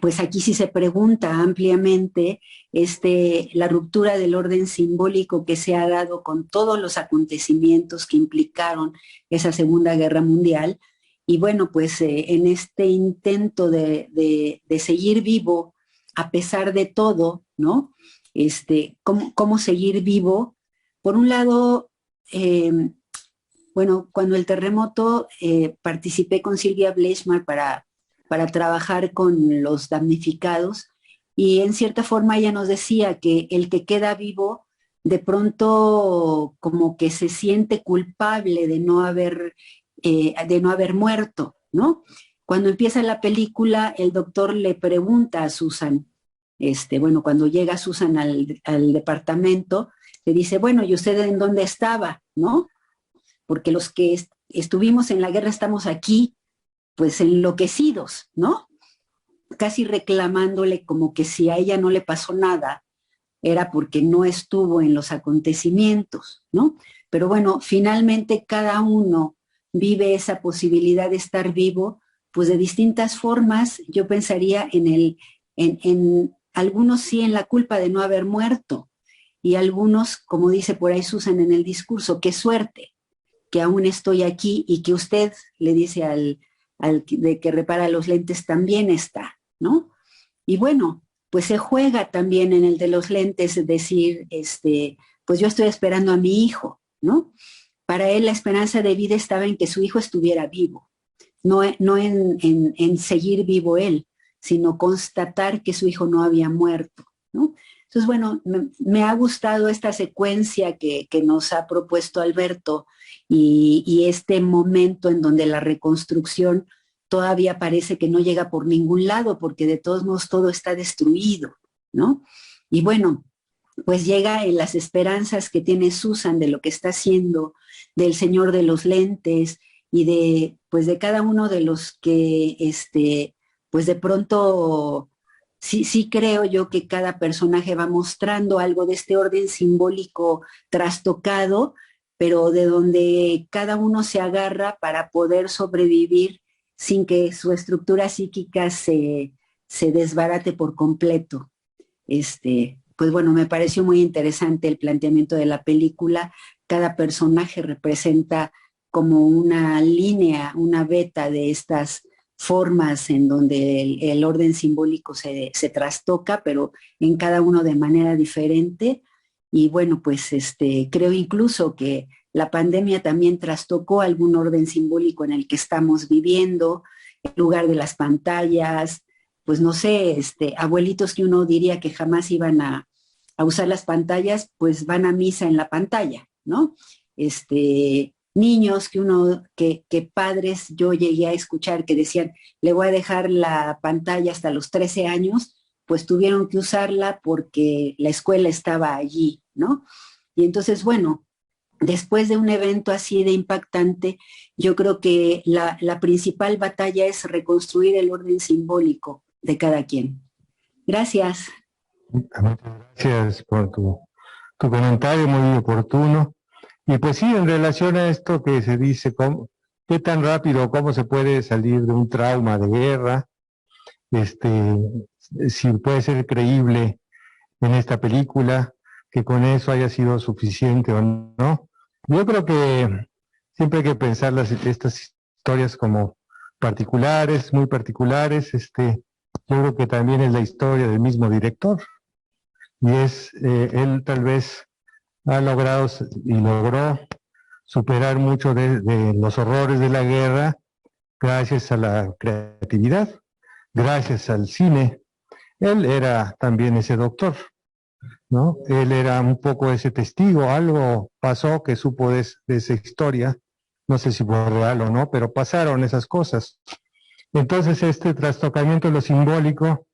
S12: pues aquí sí se pregunta ampliamente la ruptura del orden simbólico que se ha dado con todos los acontecimientos que implicaron esa Segunda Guerra Mundial. Y bueno, pues en este intento de seguir vivo a pesar de todo, ¿no? ¿Cómo seguir vivo? Por un lado, bueno, cuando el terremoto participé con Silvia Bleichmar para trabajar con los damnificados, y en cierta forma ella nos decía que el que queda vivo de pronto como que se siente culpable de no haber muerto, ¿no? Cuando empieza la película, el doctor le pregunta a Susan, bueno, cuando llega Susan al departamento, le dice, bueno, ¿y usted en dónde estaba? ¿No? Porque los que estuvimos en la guerra estamos aquí, pues enloquecidos, ¿no? Casi reclamándole como que si a ella no le pasó nada, era porque no estuvo en los acontecimientos, ¿no? Pero bueno, finalmente cada uno vive esa posibilidad de estar vivo, pues de distintas formas. Yo pensaría en algunos sí en la culpa de no haber muerto, y algunos, como dice por ahí Susan en el discurso, qué suerte que aún estoy aquí y que usted, le dice al de que repara los lentes, también está, ¿no? Y bueno, pues se juega también en el de los lentes, es decir, pues yo estoy esperando a mi hijo, ¿no? Para él la esperanza de vida estaba en que su hijo estuviera vivo, no en seguir vivo él, sino constatar que su hijo no había muerto, ¿no? Entonces, bueno, me ha gustado esta secuencia que nos ha propuesto Alberto y este momento en donde la reconstrucción todavía parece que no llega por ningún lado, porque de todos modos todo está destruido, ¿no? Y bueno, pues llega en las esperanzas que tiene Susan de lo que está haciendo, del señor de los lentes y de cada uno de los que, pues de pronto, sí creo yo que cada personaje va mostrando algo de este orden simbólico trastocado, pero de donde cada uno se agarra para poder sobrevivir sin que su estructura psíquica se desbarate por completo. Pues bueno, me pareció muy interesante el planteamiento de la película. Cada personaje representa como una línea, una veta de estas formas en donde el orden simbólico se trastoca, pero en cada uno de manera diferente. Y bueno, pues creo incluso que la pandemia también trastocó algún orden simbólico en el que estamos viviendo, en lugar de las pantallas, pues no sé, abuelitos que uno diría que jamás iban a usar las pantallas, pues van a misa en la pantalla, ¿no? Niños que padres yo llegué a escuchar que decían, le voy a dejar la pantalla hasta los 13 años, pues tuvieron que usarla porque la escuela estaba allí, ¿no? Y entonces, bueno, después de un evento así de impactante, yo creo que la principal batalla es reconstruir el orden simbólico de cada quien. Gracias.
S1: Gracias por tu comentario muy oportuno. Y pues sí, en relación a esto que se dice, ¿qué tan rápido, cómo se puede salir de un trauma de guerra? Si puede ser creíble en esta película, que con eso haya sido suficiente o no. Yo creo que siempre hay que pensar estas historias como particulares, muy particulares. Yo creo que también es la historia del mismo director. Y él tal vez ha logrado y logró superar mucho de los horrores de la guerra gracias a la creatividad, gracias al cine. Él era también ese doctor, ¿no? Él era un poco ese testigo, algo pasó que supo de esa historia, no sé si fue real o no, pero pasaron esas cosas. Entonces este trastocamiento de lo simbólico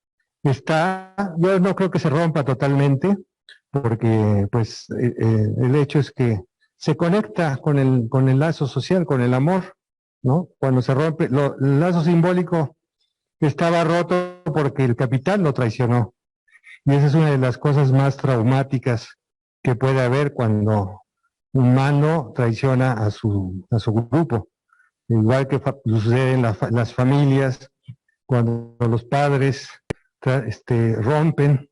S1: yo no creo que se rompa totalmente, porque pues el hecho es que se conecta con el lazo social, con el amor, ¿no? Cuando se rompe, el lazo simbólico estaba roto porque el capitán lo traicionó. Y esa es una de las cosas más traumáticas que puede haber cuando un mando traiciona a su grupo. Igual que sucede en las familias, cuando los padres rompen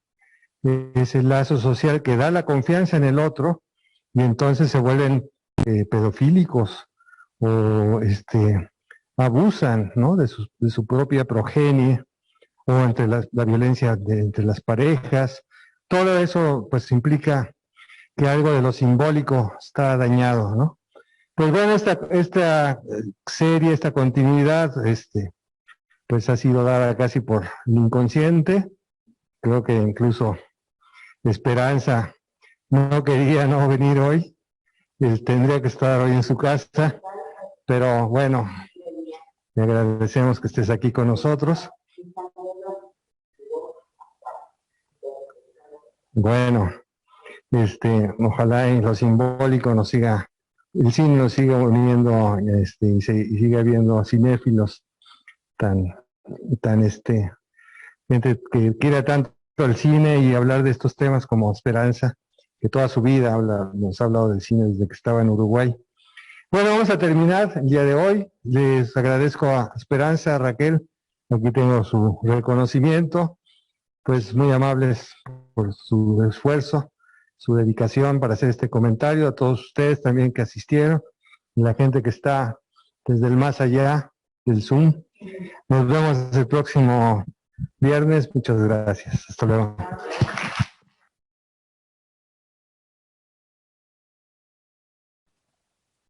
S1: ese lazo social que da la confianza en el otro, y entonces se vuelven pedofílicos o abusan, ¿no? de su propia progenie, o entre la violencia entre las parejas. Todo eso pues implica que algo de lo simbólico está dañado, ¿no? Pues bueno, esta serie, esta continuidad, pues ha sido dada casi por el inconsciente. Creo que incluso Esperanza no quería no venir hoy, tendría que estar hoy en su casa, pero bueno, le agradecemos que estés aquí con nosotros. Bueno, ojalá y lo simbólico nos siga, el cine nos siga uniendo, y siga habiendo cinéfilos gente que quiera tanto el cine y hablar de estos temas como Esperanza, que toda su vida nos ha hablado del cine desde que estaba en Uruguay. Bueno, vamos a terminar el día de hoy. Les agradezco a Esperanza, a Raquel, aquí tengo su reconocimiento, pues muy amables por su esfuerzo, su dedicación para hacer este comentario, a todos ustedes también que asistieron, la gente que está desde el más allá del Zoom. Nos vemos el próximo viernes. Muchas gracias. Hasta luego.